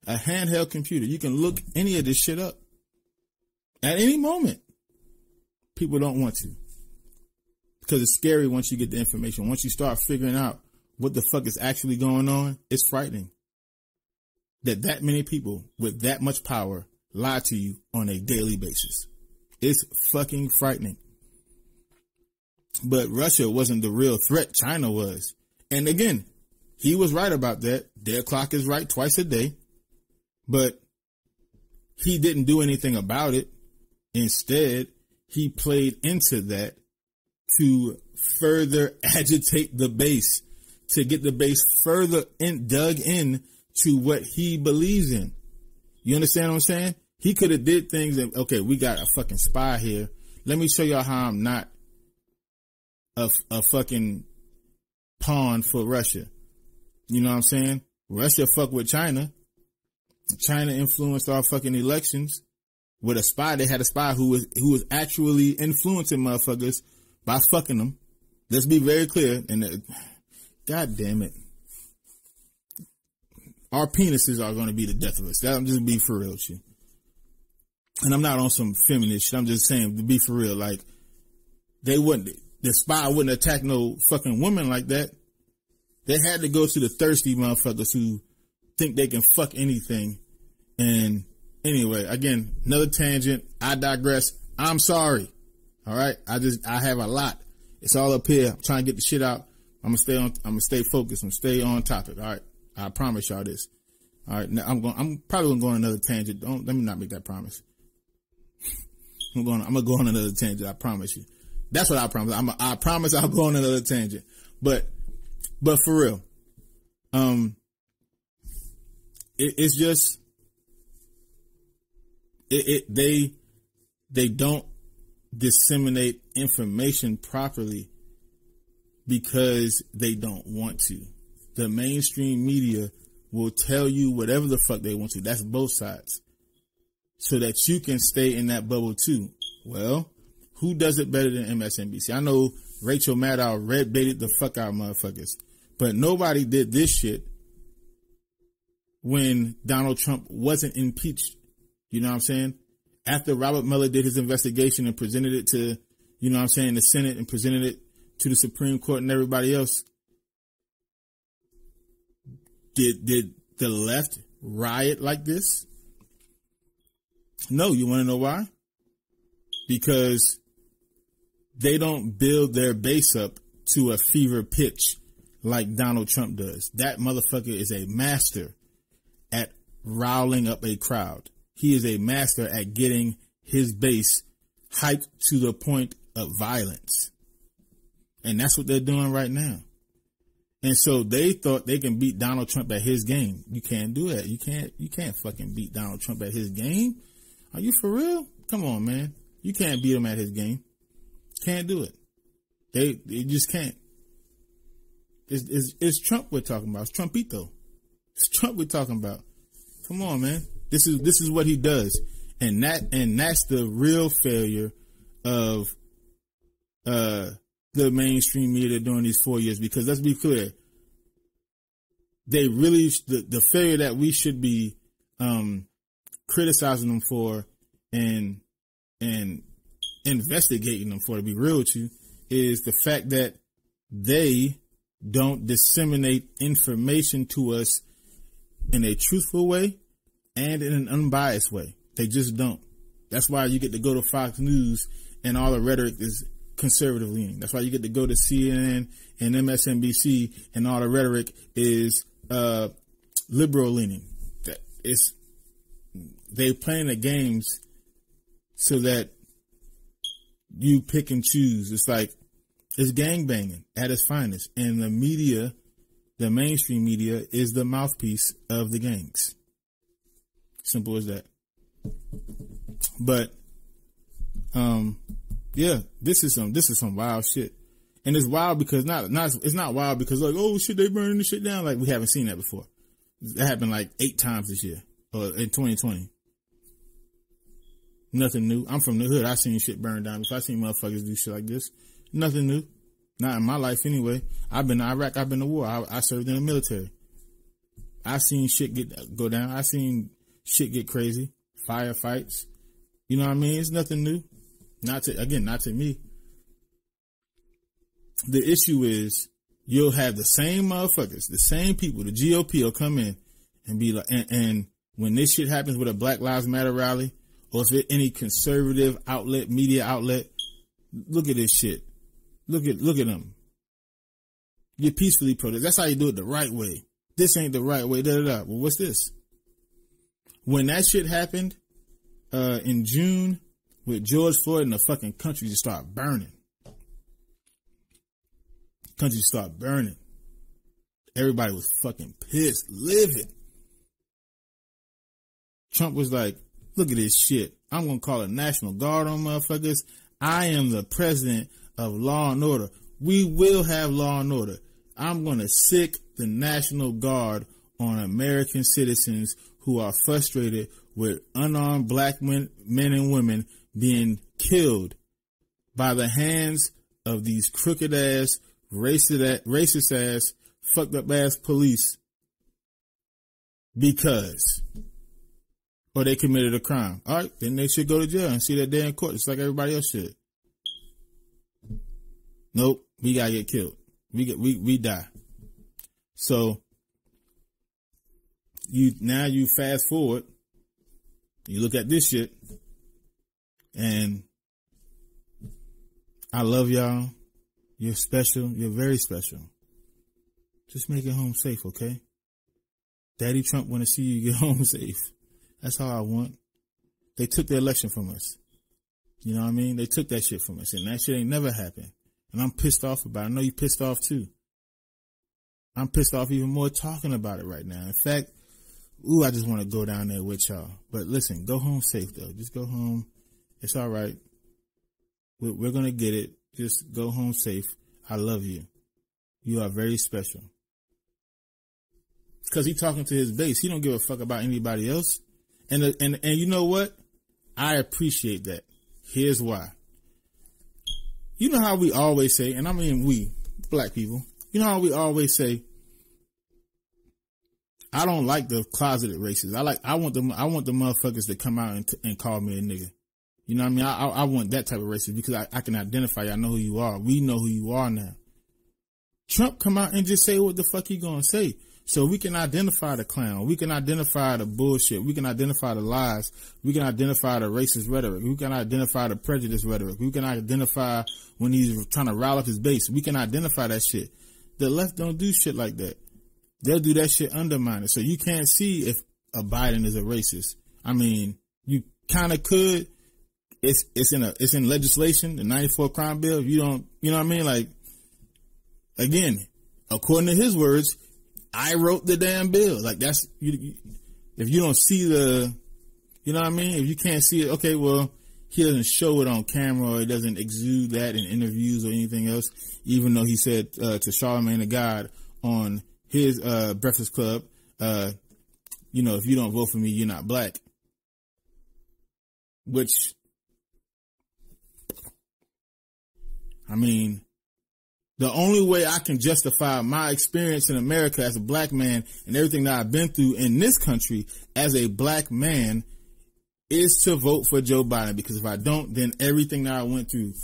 A handheld computer. You can look any of this shit up at any moment. People don't want to, because it's scary once you get the information. Once you start figuring out what the fuck is actually going on, it's frightening that many people with that much power lie to you on a daily basis. It's fucking frightening. But Russia wasn't the real threat. China was. And again, he was right about that. Their clock is right twice a day. But he didn't do anything about it. Instead, he played into that to further agitate the base, to get the base further dug in to what he believes in. You understand what I'm saying? He could have did things that, okay, we got a fucking spy here. Let me show y'all how I'm not a fucking pawn for Russia. You know what I'm saying? Russia fuck with China. China influenced our fucking elections with a spy. They had a spy who was actually influencing motherfuckers by fucking them. Let's be very clear. And God damn it, our penises are going to be the death of us. I'm just be for real with you. And I'm not on some feminist shit. I'm just saying, to be for real, like, the spy wouldn't attack no fucking woman like that. They had to go to the thirsty motherfuckers who think they can fuck anything. And anyway, again, another tangent. I digress. I'm sorry. All right. I have a lot. It's all up here. I'm trying to get the shit out. I'm gonna stay focused. I'm gonna stay on topic. All right. I promise y'all this. All right. Now I'm probably gonna go on another tangent. Let me not make that promise. I'm gonna go on another tangent. I promise you. That's what I promise. I promise I'll go on another tangent. But for real, it's just, they don't disseminate information properly because they don't want to. The mainstream media will tell you whatever the fuck they want to. That's both sides. So that you can stay in that bubble too. Well, who does it better than MSNBC? I know Rachel Maddow red baited the fuck out of motherfuckers, but nobody did this shit when Donald Trump wasn't impeached. You know what I'm saying? After Robert Mueller did his investigation and presented it to, you know what I'm saying, the Senate, and presented it to the Supreme Court and everybody else, did the left riot like this? No. You want to know why? Because they don't build their base up to a fever pitch like Donald Trump does. That motherfucker is a master at riling up a crowd. He is a master at getting his base hyped to the point of violence. And that's what they're doing right now. And so they thought they can beat Donald Trump at his game. You can't do that. You can't fucking beat Donald Trump at his game. Are you for real? Come on, man. You can't beat him at his game. Can't do it. They just can't. It's Trump we're talking about. It's Trumpito. It's Trump we're talking about. Come on, man. This is what he does. And that's the real failure of the mainstream media during these 4 years, because let's be clear, they really, the failure that we should be criticizing them for and investigating them for, to be real with you, is the fact that they don't disseminate information to us in a truthful way and in an unbiased way. They just don't. That's why you get to go to Fox News and all the rhetoric is conservative leaning. That's why you get to go to CNN and MSNBC and all the rhetoric is liberal leaning. They playing the games so that you pick and choose. It's like, it's gangbanging at its finest. And the media, the mainstream media, is the mouthpiece of the gangs. Simple as that. But, yeah, this is some wild shit. And it's wild because it's not wild because like, oh shit, they burning the shit down. Like, we haven't seen that before. That happened like 8 times this year, or in 2020. Nothing new. I'm from the hood. I seen shit burn down. So I seen motherfuckers do shit like this. Nothing new. Not in my life anyway. I've been to Iraq. I've been to war. I served in the military. I seen shit go down. I seen shit get crazy. Firefights. You know what I mean? It's nothing new. Not to me. The issue is you'll have the same motherfuckers, the same people, the GOP will come in and be like, and when this shit happens with a Black Lives Matter rally, or if it's any conservative outlet, media outlet, look at this shit. Look at them. You peacefully protest. That's how you do it the right way. This ain't the right way. Well, what's this? When that shit happened in June with George Floyd, and the fucking country just started burning. Country started burning. Everybody was fucking pissed, livid. Trump was like, look at this shit. I'm going to call a National Guard on motherfuckers. I am the president of law and order. We will have law and order. I'm going to sick the National Guard on American citizens who are frustrated with unarmed black men and women being killed by the hands of these crooked ass, racist ass, fucked up ass police because, or they committed a crime. All right, then they should go to jail and see that day in court, just like everybody else should. Nope, we gotta get killed. We die. So you fast forward, you look at this shit, and I love y'all. You're special. You're very special. Just make it home safe, okay? Daddy Trump want to see you get home safe. That's all I want. They took the election from us. You know what I mean? They took that shit from us, and that shit ain't never happened. And I'm pissed off about it. I know you pissed off too. I'm pissed off even more talking about it right now. In fact, I just want to go down there with y'all. But listen, go home safe though. Just go home. It's all right. We're going to get it. Just go home safe. I love you. You are very special. Because he talking to his base. He don't give a fuck about anybody else. And you know what? I appreciate that. Here's why. You know how we always say, and I mean we, black people, you know how we always say, I don't like the closeted racists. I want the motherfuckers that come out and call me a nigga. You know what I mean? I want that type of racist because I can identify you. I know who you are. We know who you are now. Trump come out and just say what the fuck he gonna say. So we can identify the clown. We can identify the bullshit. We can identify the lies. We can identify the racist rhetoric. We can identify the prejudice rhetoric. We can identify when he's trying to rile up his base. We can identify that shit. The left don't do shit like that. They'll do that shit undermine it. So you can't see if a Biden is a racist. I mean, you kind of could. It's in legislation, the 94 crime bill. If you don't, you know what I mean? Like, again, according to his words, I wrote the damn bill. Like, that's, if you don't see the, you know what I mean? If you can't see it, okay, well, he doesn't show it on camera or he doesn't exude that in interviews or anything else, even though he said to Charlamagne the God on his Breakfast Club, you know, if you don't vote for me, you're not black. Which, I mean, the only way I can justify my experience in America as a black man and everything that I've been through in this country as a black man is to vote for Joe Biden. Because if I don't, then everything that I went through,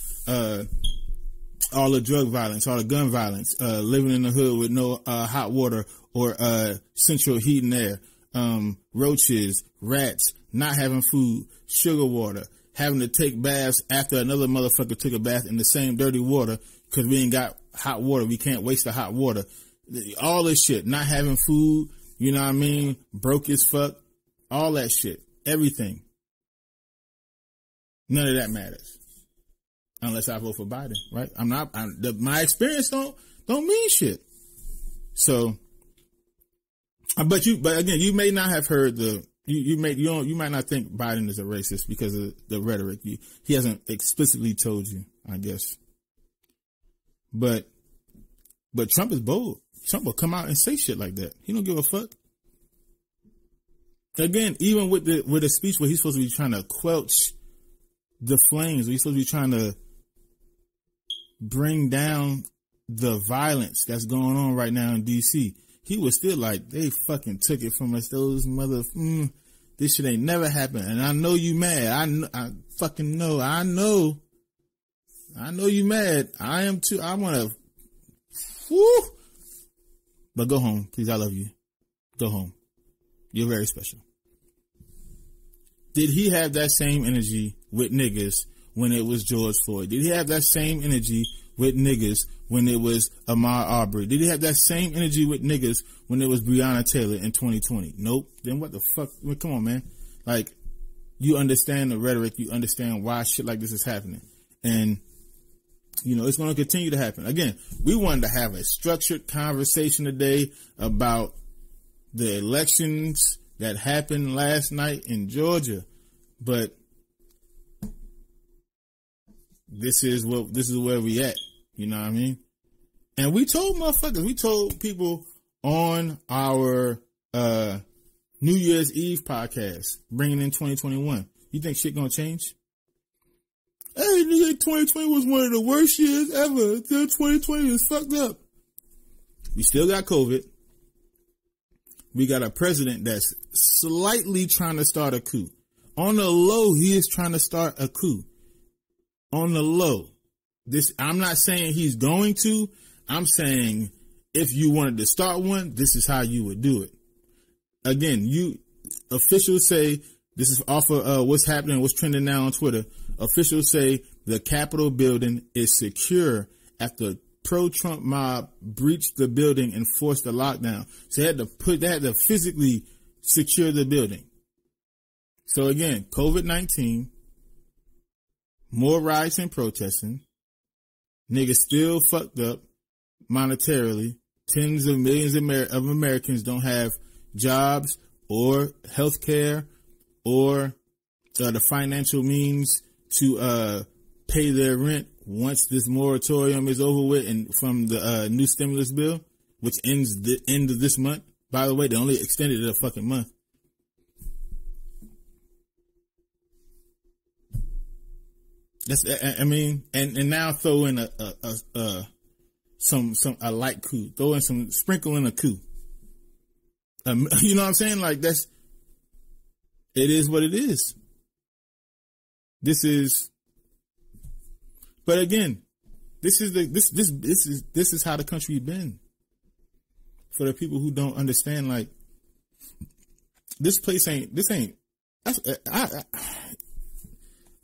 all the drug violence, all the gun violence, living in the hood with no hot water or central heat and air, roaches, rats, not having food, sugar water, having to take baths after another motherfucker took a bath in the same dirty water because we ain't got hot water. We can't waste the hot water. All this shit, not having food, you know what I mean? Broke as fuck, all that shit, everything. None of that matters. Unless I vote for Biden, right? My experience don't mean shit. So, but again, you may not have heard you might not think Biden is a racist because of the rhetoric. He hasn't explicitly told you, I guess. But Trump is bold. Trump will come out and say shit like that. He don't give a fuck. Again, even with the speech where he's supposed to be trying to quelch the flames, where he's supposed to be trying to bring down the violence that's going on right now in DC, he was still like, they fucking took it from us. Those this shit ain't never happened. And I know you mad. I fucking know. I know you mad. I am too. I want to, whoo. But go home, please. I love you. Go home. You're very special. Did he have that same energy with niggas when it was George Floyd? Did he have that same energy with niggas when it was Ahmaud Arbery? Did he have that same energy with niggas when it was Breonna Taylor in 2020? Nope. Then what the fuck? Well, come on, man. Like, you understand the rhetoric. You understand why shit like this is happening. And, you know, it's going to continue to happen. Again, we wanted to have a structured conversation today about the elections that happened last night in Georgia. But this is where we at. You know what I mean? And we told people on our New Year's Eve podcast, bringing in 2021. You think shit gonna change? Hey, nigga, 2020 was one of the worst years ever. 2020 is fucked up. We still got COVID. We got a president that's slightly trying to start a coup. On the low, he is trying to start a coup. On the low. I'm not saying he's going to. I'm saying if you wanted to start one, this is how you would do it. Again, officials say, this is off of what's happening, what's trending now on Twitter. Officials say the Capitol building is secure after pro-Trump mob breached the building and forced a lockdown. So they had to physically secure the building. So again, COVID-19, more riots and protesting, niggas still fucked up monetarily. Tens of millions of Americans don't have jobs or health care or the financial means to pay their rent once this moratorium is over with, and from the new stimulus bill, which ends the end of this month. By the way, they only extended it a fucking month. That's, I mean, and now throw in a light coup, throw in some sprinkle in a coup. You know what I'm saying? Like, it is what it is. But again, this is how the country been. For the people who don't understand, like,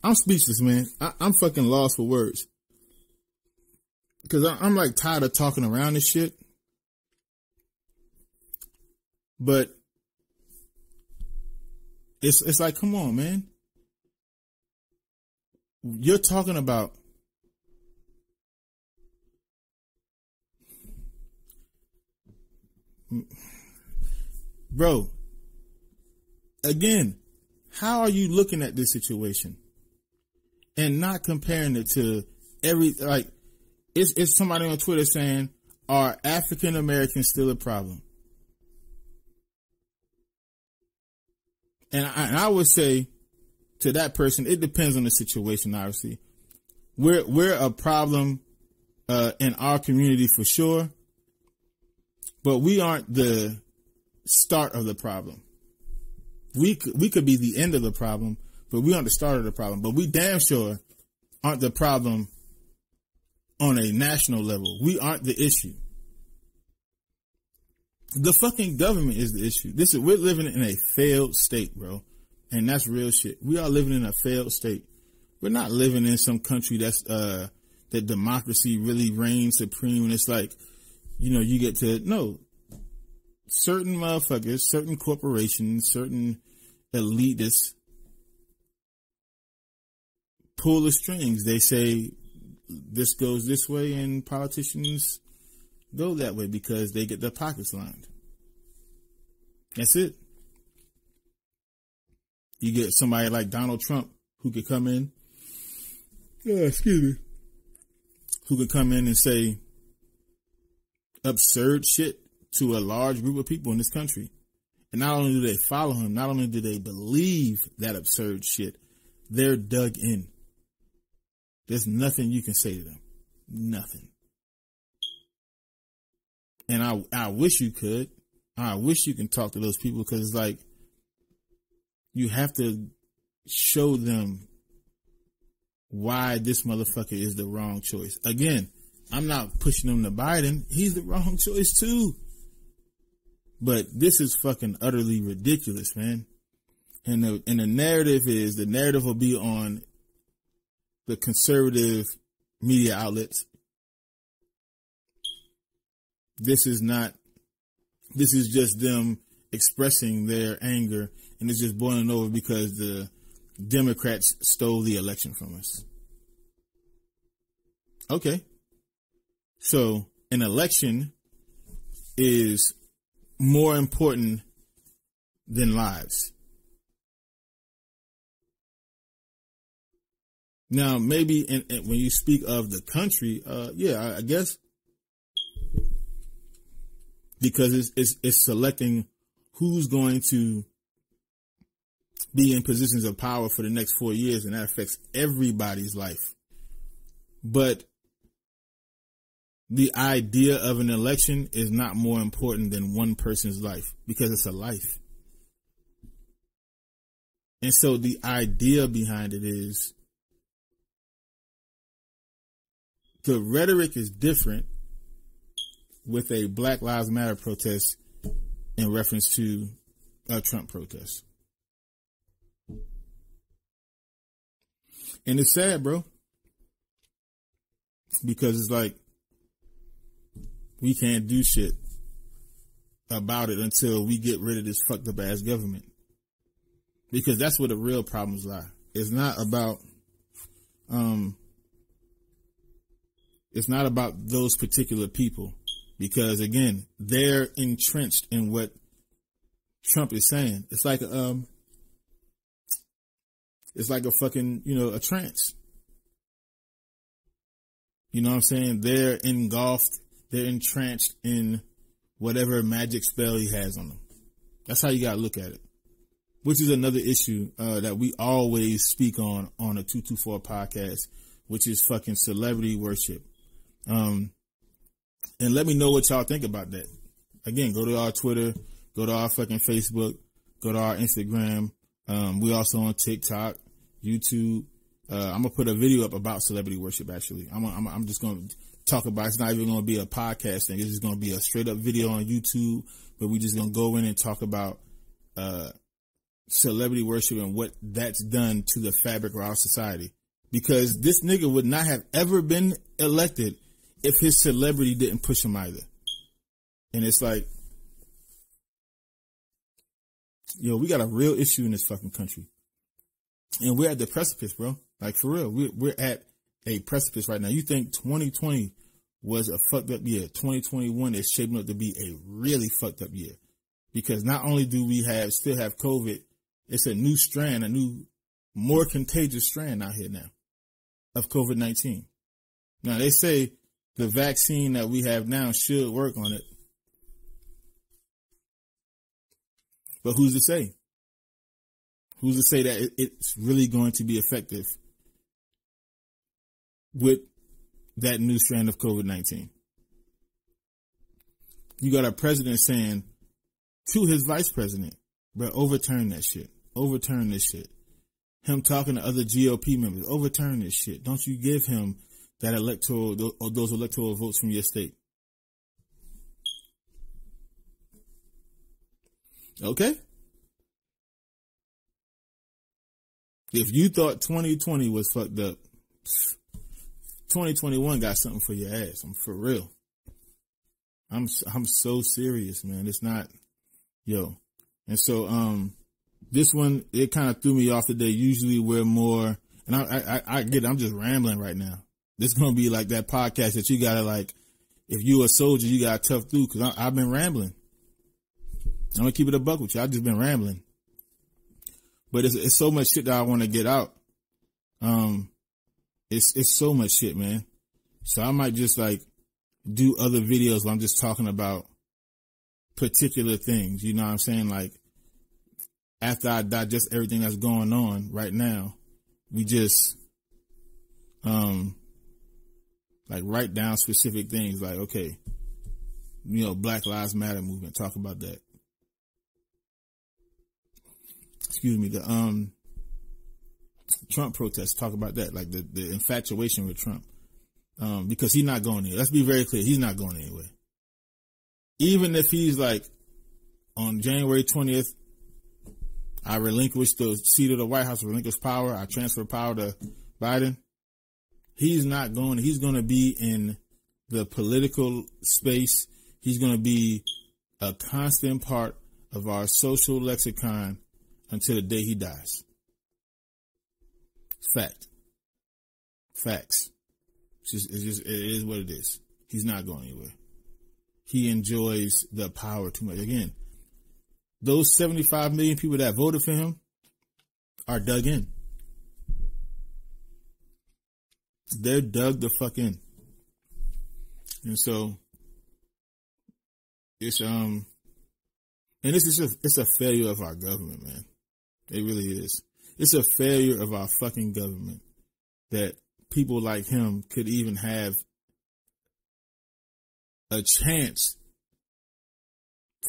I'm speechless, man. I'm fucking lost for words. Because I'm like tired of talking around this shit. But it's like, come on, man. You're talking about bro, again, how are you looking at this situation and not comparing it to it's somebody on Twitter saying, are African Americans still a problem? And I would say to that person, it depends on the situation, obviously. We're a problem in our community for sure, but we aren't the start of the problem. We could be the end of the problem, but we aren't the start of the problem. But we damn sure aren't the problem on a national level. We aren't the issue. The fucking government is the issue. We're living in a failed state, bro. And that's real shit. We are living in a failed state. We're not living in some country that's, that democracy really reigns supreme. And it's like, you get to, no, certain motherfuckers, certain corporations, certain elitists pull the strings. They say this goes this way and politicians go that way because they get their pockets lined. That's it. You get somebody like Donald Trump who could come in. Who could come in and say absurd shit to a large group of people in this country. And not only do they follow him, not only do they believe that absurd shit, they're dug in. There's nothing you can say to them. Nothing. And I wish you could. I wish you can talk to those people because it's like you have to show them why this motherfucker is the wrong choice. Again, I'm not pushing him to Biden. He's the wrong choice too. But this is fucking utterly ridiculous, man. And the narrative will be on the conservative media outlets. This is just them expressing their anger, and it's just boiling over because the Democrats stole the election from us. Okay. So an election is more important than lives. Now, maybe when you speak of the country, I guess because it's selecting who's going to be in positions of power for the next 4 years, and that affects everybody's life. But the idea of an election is not more important than one person's life because it's a life. And so the idea behind it is the rhetoric is different with a Black Lives Matter protest in reference to a Trump protest. And it's sad, bro, because it's like we can't do shit about it until we get rid of this fucked up ass government. Because that's where the real problems lie. It's not about those particular people. Because again, they're entrenched in what Trump is saying. It's like a fucking, a trance. You know what I'm saying? They're engulfed. They're entranced in whatever magic spell he has on them. That's how you got to look at it. Which is another issue that we always speak on a 224 podcast, which is fucking celebrity worship. And let me know what y'all think about that. Again, go to our Twitter, go to our fucking Facebook, go to our Instagram. We also on TikTok, YouTube. I'm gonna put a video up about celebrity worship. Actually, I'm just gonna talk about. It's not even gonna be a podcast thing. It's just gonna be a straight up video on YouTube, but we just gonna go in and talk about celebrity worship and what that's done to the fabric of our society. Because this nigga would not have ever been elected if his celebrity didn't push him either. And it's like, we got a real issue in this fucking country. And we're at the precipice, bro. Like, for real. We're at a precipice right now. You think 2020 was a fucked up year. 2021 is shaping up to be a really fucked up year. Because not only do we still have COVID, it's a new strand, a new, more contagious strand out here now of COVID-19. Now, they say the vaccine that we have now should work on it. But who's to say? Who's to say that it's really going to be effective with that new strand of COVID-19? You got a president saying to his vice president, bro, overturn that shit. Overturn this shit. Him talking to other GOP members, overturn this shit. Don't you give him those electoral votes from your state. Okay? If you thought 2020 was fucked up, 2021 got something for your ass. I'm for real. I'm so serious, man. It's not, yo. And so, this one, it kind of threw me off today. Usually we're more, and I get it, I'm just rambling right now. This is going to be like that podcast that you got to like, if you a soldier, you got to tough through, because I've been rambling. I'm going to keep it a buck with you. I've just been rambling. But it's so much shit that I want to get out. It's so much shit, man. So I might just like do other videos where I'm just talking about particular things. You know what I'm saying? Like after I digest everything that's going on right now, we just, like write down specific things like, okay, you know, Black Lives Matter movement, talk about that. Excuse me, the Trump protests, talk about that, like the infatuation with Trump. Because he's not going anywhere. Let's be very clear, he's not going anywhere. Even if he's like, on January 20th, I relinquish the seat of the White House, relinquish power, I transfer power to Biden. He's not going, he's going to be in the political space. He's going to be a constant part of our social lexicon until the day he dies. Fact. Facts. It is what it is. He's not going anywhere. He enjoys the power too much. Again, those 75 million people that voted for him are dug in. They're dug the fuck in. And so it's and it's a failure of our government, man. It really is. It's a failure of our fucking government that people like him could even have a chance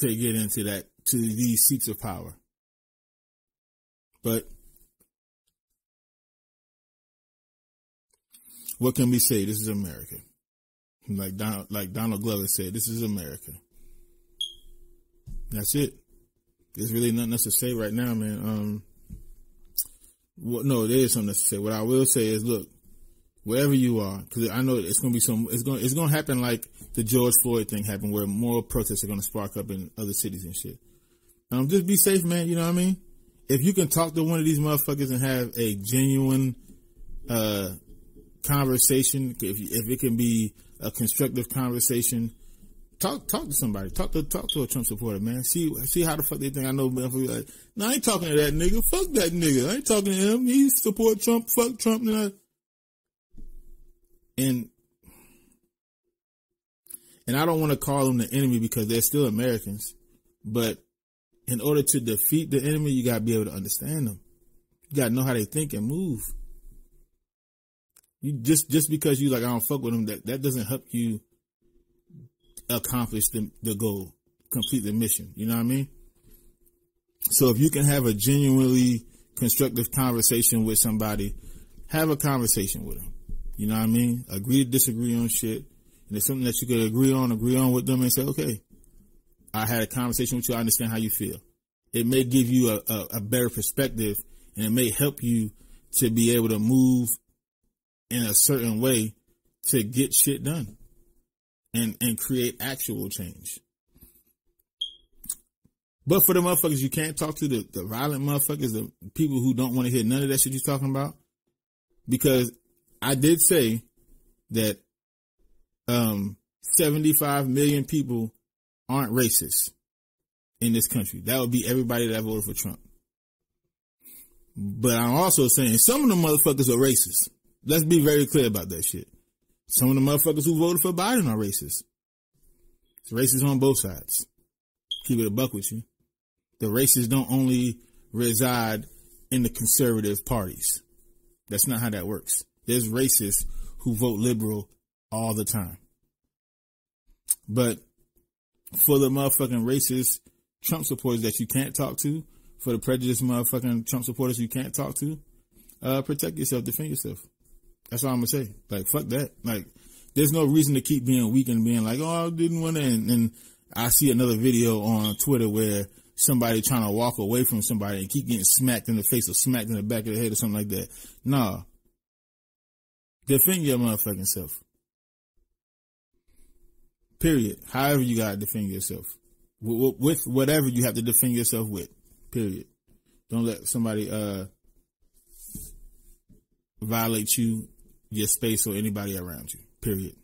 to get into these seats of power. But what can we say? This is America. Like Donald Glover said, this is America. That's it. There's really nothing else to say right now, man. No, there is something else to say. What I will say is, look, wherever you are, because I know it's going to be it's going to happen like the George Floyd thing happened, where more protests are going to spark up in other cities and shit. Just be safe, man. You know what I mean? If you can talk to one of these motherfuckers and have a genuine conversation, if it can be a constructive conversation, talk to somebody. Talk to a Trump supporter, man. See how the fuck they think I know. Like, no, I ain't talking to that nigga. Fuck that nigga. I ain't talking to him. He support Trump. Fuck Trump. And I don't want to call them the enemy because they're still Americans. But in order to defeat the enemy, you got to be able to understand them. You got to know how they think and move. You just because you like, I don't fuck with them, that doesn't help you accomplish the goal, complete the mission. You know what I mean? So if you can have a genuinely constructive conversation with somebody, have a conversation with them. You know what I mean? Agree to disagree on shit. And it's something that you could agree on with them and say, okay, I had a conversation with you. I understand how you feel. It may give you a better perspective, and it may help you to be able to move in a certain way to get shit done and create actual change. But for the motherfuckers you can't talk to, the violent motherfuckers, the people who don't want to hear none of that shit you're talking about, because I did say that 75 million people aren't racist in this country. That would be everybody that voted for Trump. But I'm also saying some of the motherfuckers are racist. Let's be very clear about that shit. Some of the motherfuckers who voted for Biden are racist. It's racist on both sides. Keep it a buck with you. The racists don't only reside in the conservative parties. That's not how that works. There's racists who vote liberal all the time. But for the motherfucking racist Trump supporters that you can't talk to, for the prejudiced motherfucking Trump supporters you can't talk to, protect yourself, defend yourself. That's all I'm gonna say. Like, fuck that. Like, there's no reason to keep being weak and being like, oh, I didn't want to. And I see another video on Twitter where somebody trying to walk away from somebody and keep getting smacked in the face or smacked in the back of the head or something like that. Nah. Defend your motherfucking self. Period. However you gotta defend yourself. With whatever you have to defend yourself with. Period. Don't let somebody violate you, your space, or anybody around you. Period.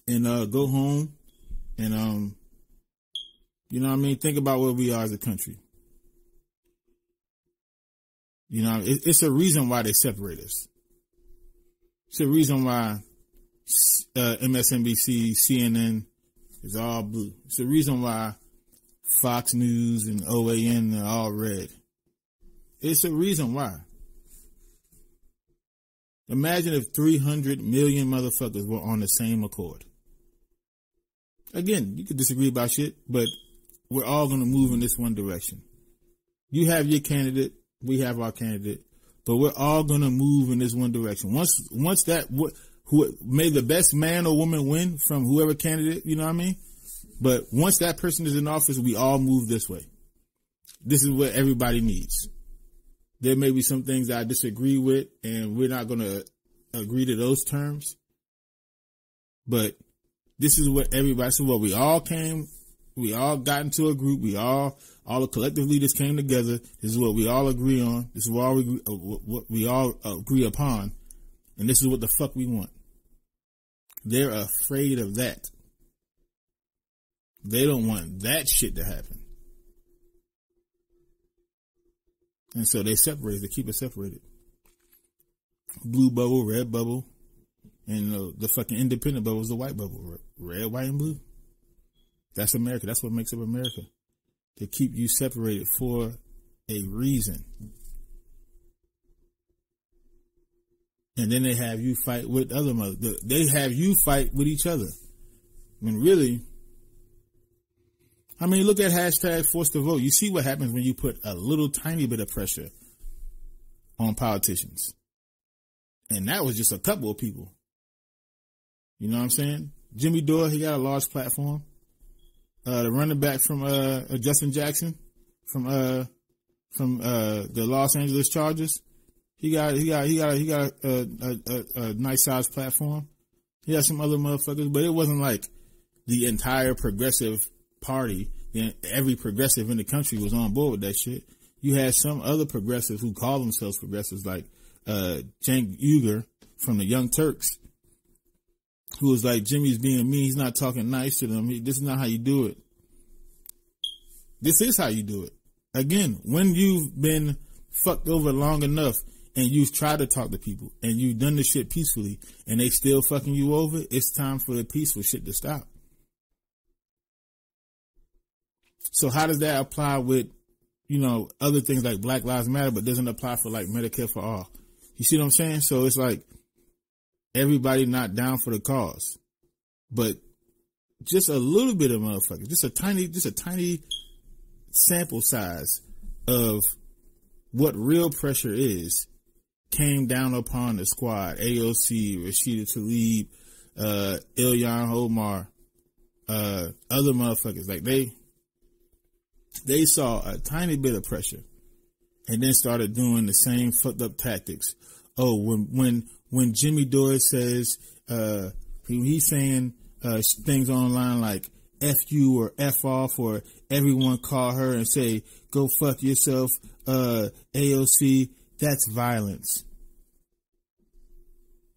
And go home and you know what I mean? Think about where we are as a country. You know, it's a reason why they separate us. It's a reason why MSNBC, CNN is all blue. It's a reason why Fox News and OAN are all red. It's a reason why. Imagine if 300 million motherfuckers were on the same accord. Again, you could disagree about shit, but we're all going to move in this one direction. You have your candidate, we have our candidate, but we're all going to move in this one direction. Once that, may the best man or woman win from whoever candidate, you know what I mean? But once that person is in office, we all move this way. This is what everybody needs. There may be some things that I disagree with, and we're not going to agree to those terms. But this is what everybody, this is what we all came, we all got into a group, all the collective leaders came together. This is what we all agree on. This is what we all agree upon. And this is what the fuck we want. They're afraid of that. They don't want that shit to happen. And so they separate, they keep it separated. Blue bubble, red bubble, and the fucking independent bubble is the white bubble. Red, white, and blue. That's America. That's what makes up America. They keep you separated for a reason. And then they have you fight with other mothers. They have you fight with each other. I mean, really, look at hashtag force to vote. You see what happens when you put a little tiny bit of pressure on politicians. And that was just a couple of people. You know what I'm saying? Jimmy Dore, he got a large platform. The running back from Justin Jackson from the Los Angeles Chargers, he got a nice sized platform. He got some other motherfuckers, but it wasn't like the entire progressive party. Every progressive in the country was on board with that shit. You had some other progressives who call themselves progressives, like Cenk Uygur from the Young Turks, who was like, Jimmy's being mean. He's not talking nice to them. This is not how you do it. This is how you do it. Again, when you've been fucked over long enough and you've tried to talk to people and you've done the shit peacefully and they still fucking you over, it's time for the peaceful shit to stop. So how does that apply with, other things like Black Lives Matter, but doesn't apply for like Medicare for all? You see what I'm saying? So it's like everybody not down for the cause, but just a little bit of motherfuckers, just a tiny sample size of what real pressure is came down upon the squad. AOC, Rashida Tlaib, Ilhan Omar, other motherfuckers. Like they saw a tiny bit of pressure and then started doing the same fucked up tactics. Oh, when Jimmy Dore says, he's saying things online like F you or F off, or everyone call her and say, go fuck yourself, AOC, that's violence.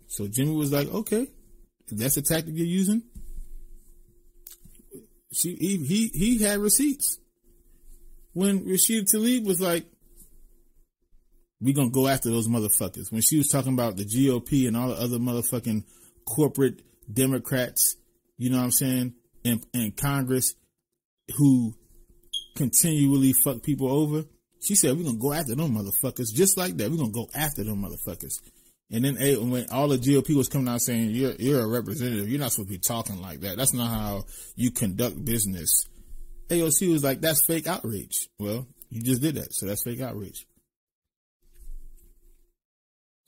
So Jimmy was like, okay, if that's a tactic you're using. He had receipts. When Rashida Tlaib was like, we gonna go after those motherfuckers. When she was talking about the GOP and all the other motherfucking corporate Democrats, you know what I'm saying, in Congress, who continually fuck people over, she said, we're gonna go after them motherfuckers. Just like that, we're gonna go after them motherfuckers. And then when all the GOP was coming out saying, you're a representative, you're not supposed to be talking like that. That's not how you conduct business. AOC was like, that's fake outrage. Well, you just did that, so that's fake outrage.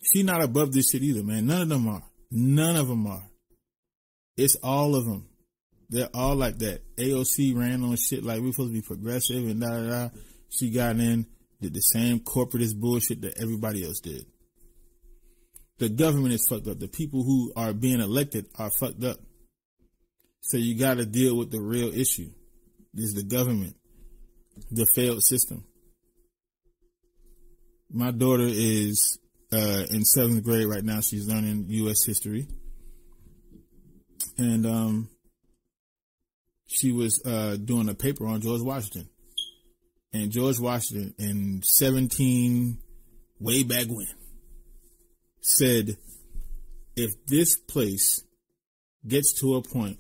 She not above this shit either, man. None of them are. None of them are. It's all of them. They're all like that. AOC ran on shit like we're supposed to be progressive and da-da-da. She got in, did the same corporatist bullshit that everybody else did. The government is fucked up. The people who are being elected are fucked up. So you got to deal with the real issue. This is the government, the failed system. My daughter is in 7th grade right now. She's learning U.S. history. And she was doing a paper on George Washington. And George Washington in 17, way back when, said, if this place gets to a point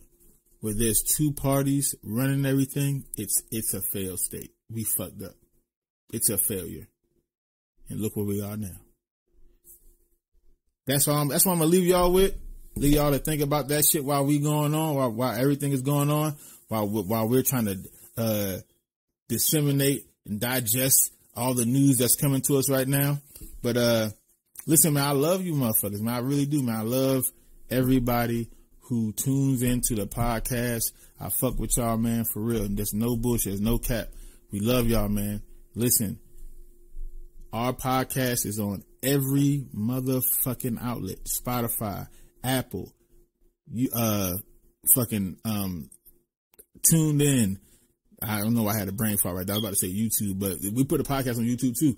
where there's two parties running everything, it's a failed state. We fucked up. It's a failure. And look where we are now. That's what I'm gonna leave y'all with. Leave y'all to think about that shit while we going on, while everything is going on, while we're trying to disseminate and digest all the news that's coming to us right now. But listen, man, I love you motherfuckers, man. I really do, man. I love everybody who tunes into the podcast. I fuck with y'all, man, for real. And there's no bullshit, there's no cap. We love y'all, man. Listen, our podcast is on every motherfucking outlet. Spotify, Apple, tuned in. I don't know why I had a brain fart right there. I was about to say YouTube, but we put a podcast on YouTube too.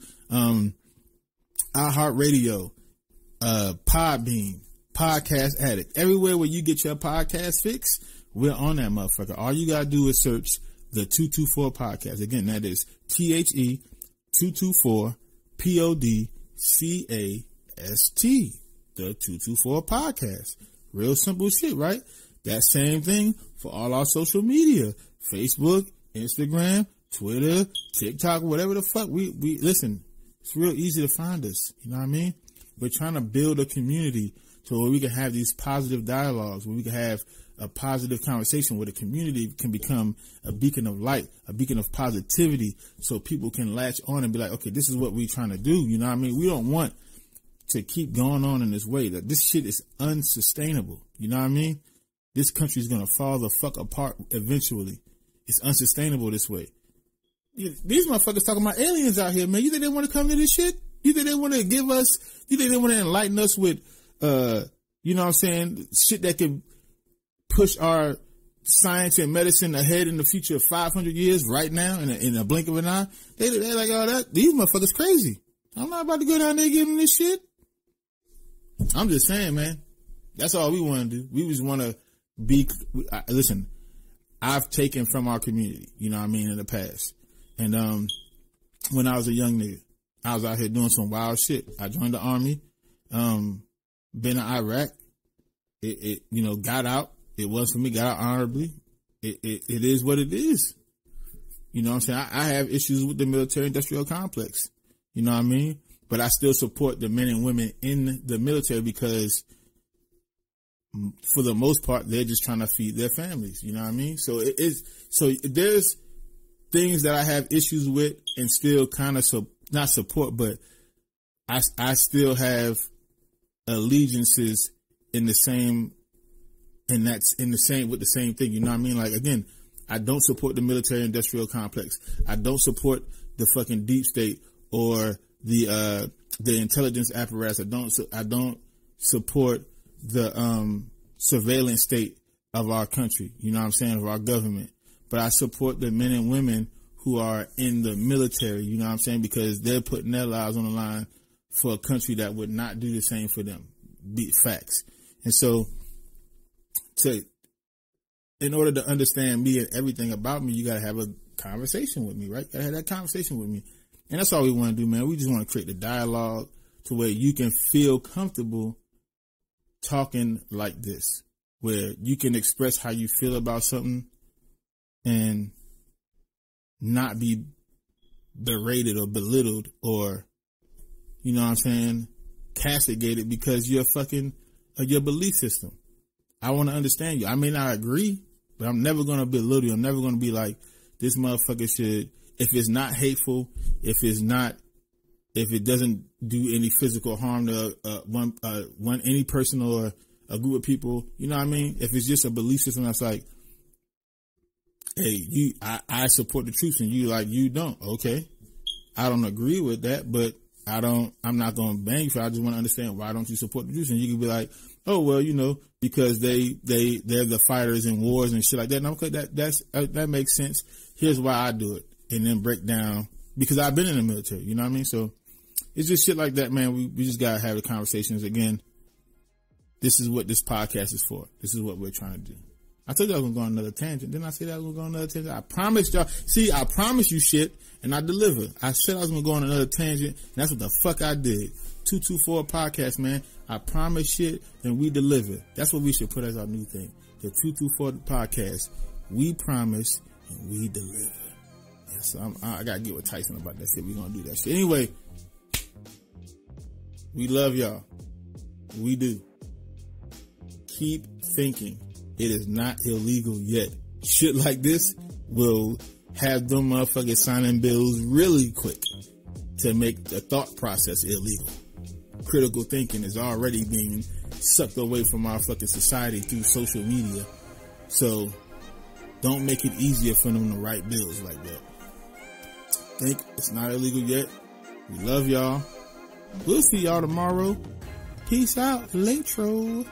iHeartRadio, Podbean, Podcast Addict. Everywhere where you get your podcast fix, we're on that motherfucker. All you gotta do is search the 224 podcast. Again, that is THE 224 PODCAST. The 224 podcast. Real simple shit, right? That same thing for all our social media. Facebook, Instagram, Twitter, TikTok, whatever the fuck. We listen, it's real easy to find us. You know what I mean? We're trying to build a community so where we can have these positive dialogues, where we can have a positive conversation, where the community can become a beacon of light, a beacon of positivity, so people can latch on and be like, okay, this is what we're trying to do. You know what I mean? We don't want to keep going on in this way. That this shit is unsustainable. You know what I mean? This country is going to fall the fuck apart eventually. It's unsustainable this way. These motherfuckers talking about aliens out here, man. You think they want to come to this shit? You think they want to give us, you think they want to enlighten us with, you know what I'm saying, shit that could push our science and medicine ahead in the future of 500 years right now in a blink of an eye? They're like, oh, that, these motherfuckers crazy. I'm not about to go down there and give them this shit. I'm just saying, man. That's all we want to do. We just want to be, listen, I've taken from our community, you know what I mean, in the past. And when I was a young nigga, I was out here doing some wild shit. I joined the army, been in Iraq. It you know, got out. It was for me, got out honorably. It is what it is. You know what I'm saying? I have issues with the military industrial complex. You know what I mean? But I still support the men and women in the military because for the most part, they're just trying to feed their families. You know what I mean? So there's things that I have issues with and still kind of not support, but I still have allegiances with the same thing. You know what I mean? Like, again, I don't support the military industrial complex. I don't support the fucking deep state or the intelligence apparatus. I don't support the surveillance state of our country. You know what I'm saying? Of our government. But I support the men and women who are in the military. You know what I'm saying? Because they're putting their lives on the line for a country that would not do the same for them. Facts. And so, in order to understand me and everything about me, you got to have a conversation with me, right? Got to have that conversation with me. And that's all we want to do, man. We just want to create the dialogue to where you can feel comfortable talking like this, where you can express how you feel about something and not be berated or belittled or, you know what I'm saying, castigated because you're fucking your belief system. I want to understand you. I may not agree, but I'm never going to belittle you. I'm never going to be like, this motherfucker should, if it's not hateful, if it's not if it doesn't do any physical harm to any person or a group of people, you know what I mean? If it's just a belief system that's like, hey, I support the troops and you don't. Okay. I don't agree with that, but I'm not going to bang for it. I just want to understand, why don't you support the troops? And you can be like, oh, well, because they're the fighters in wars and shit like that. And okay, that makes sense. Here's why I do it. And then break down, because I've been in the military, you know what I mean? So it's just shit like that, man. We just got to have the conversations. Again, this is what this podcast is for. This is what we're trying to do. I told you I was going to go on another tangent. Didn't I say that I was going to go on another tangent? I promised y'all. See, I promised you shit, and I deliver. I said I was going to go on another tangent, and that's what the fuck I did. 224 podcast, man. I promise shit, and we deliver. That's what we should put as our new thing. The 224 podcast. We promise, and we deliver. Yeah, so I got to get with Tyson about that shit. We're going to do that shit. Anyway, we love y'all. We do. Keep thinking. It is not illegal yet. Shit like this will have them motherfuckers signing bills really quick to make the thought process illegal. Critical thinking is already being sucked away from our fucking society through social media. So don't make it easier for them to write bills like that. Think it's not illegal yet. We love y'all. We'll see y'all tomorrow. Peace out. Latro.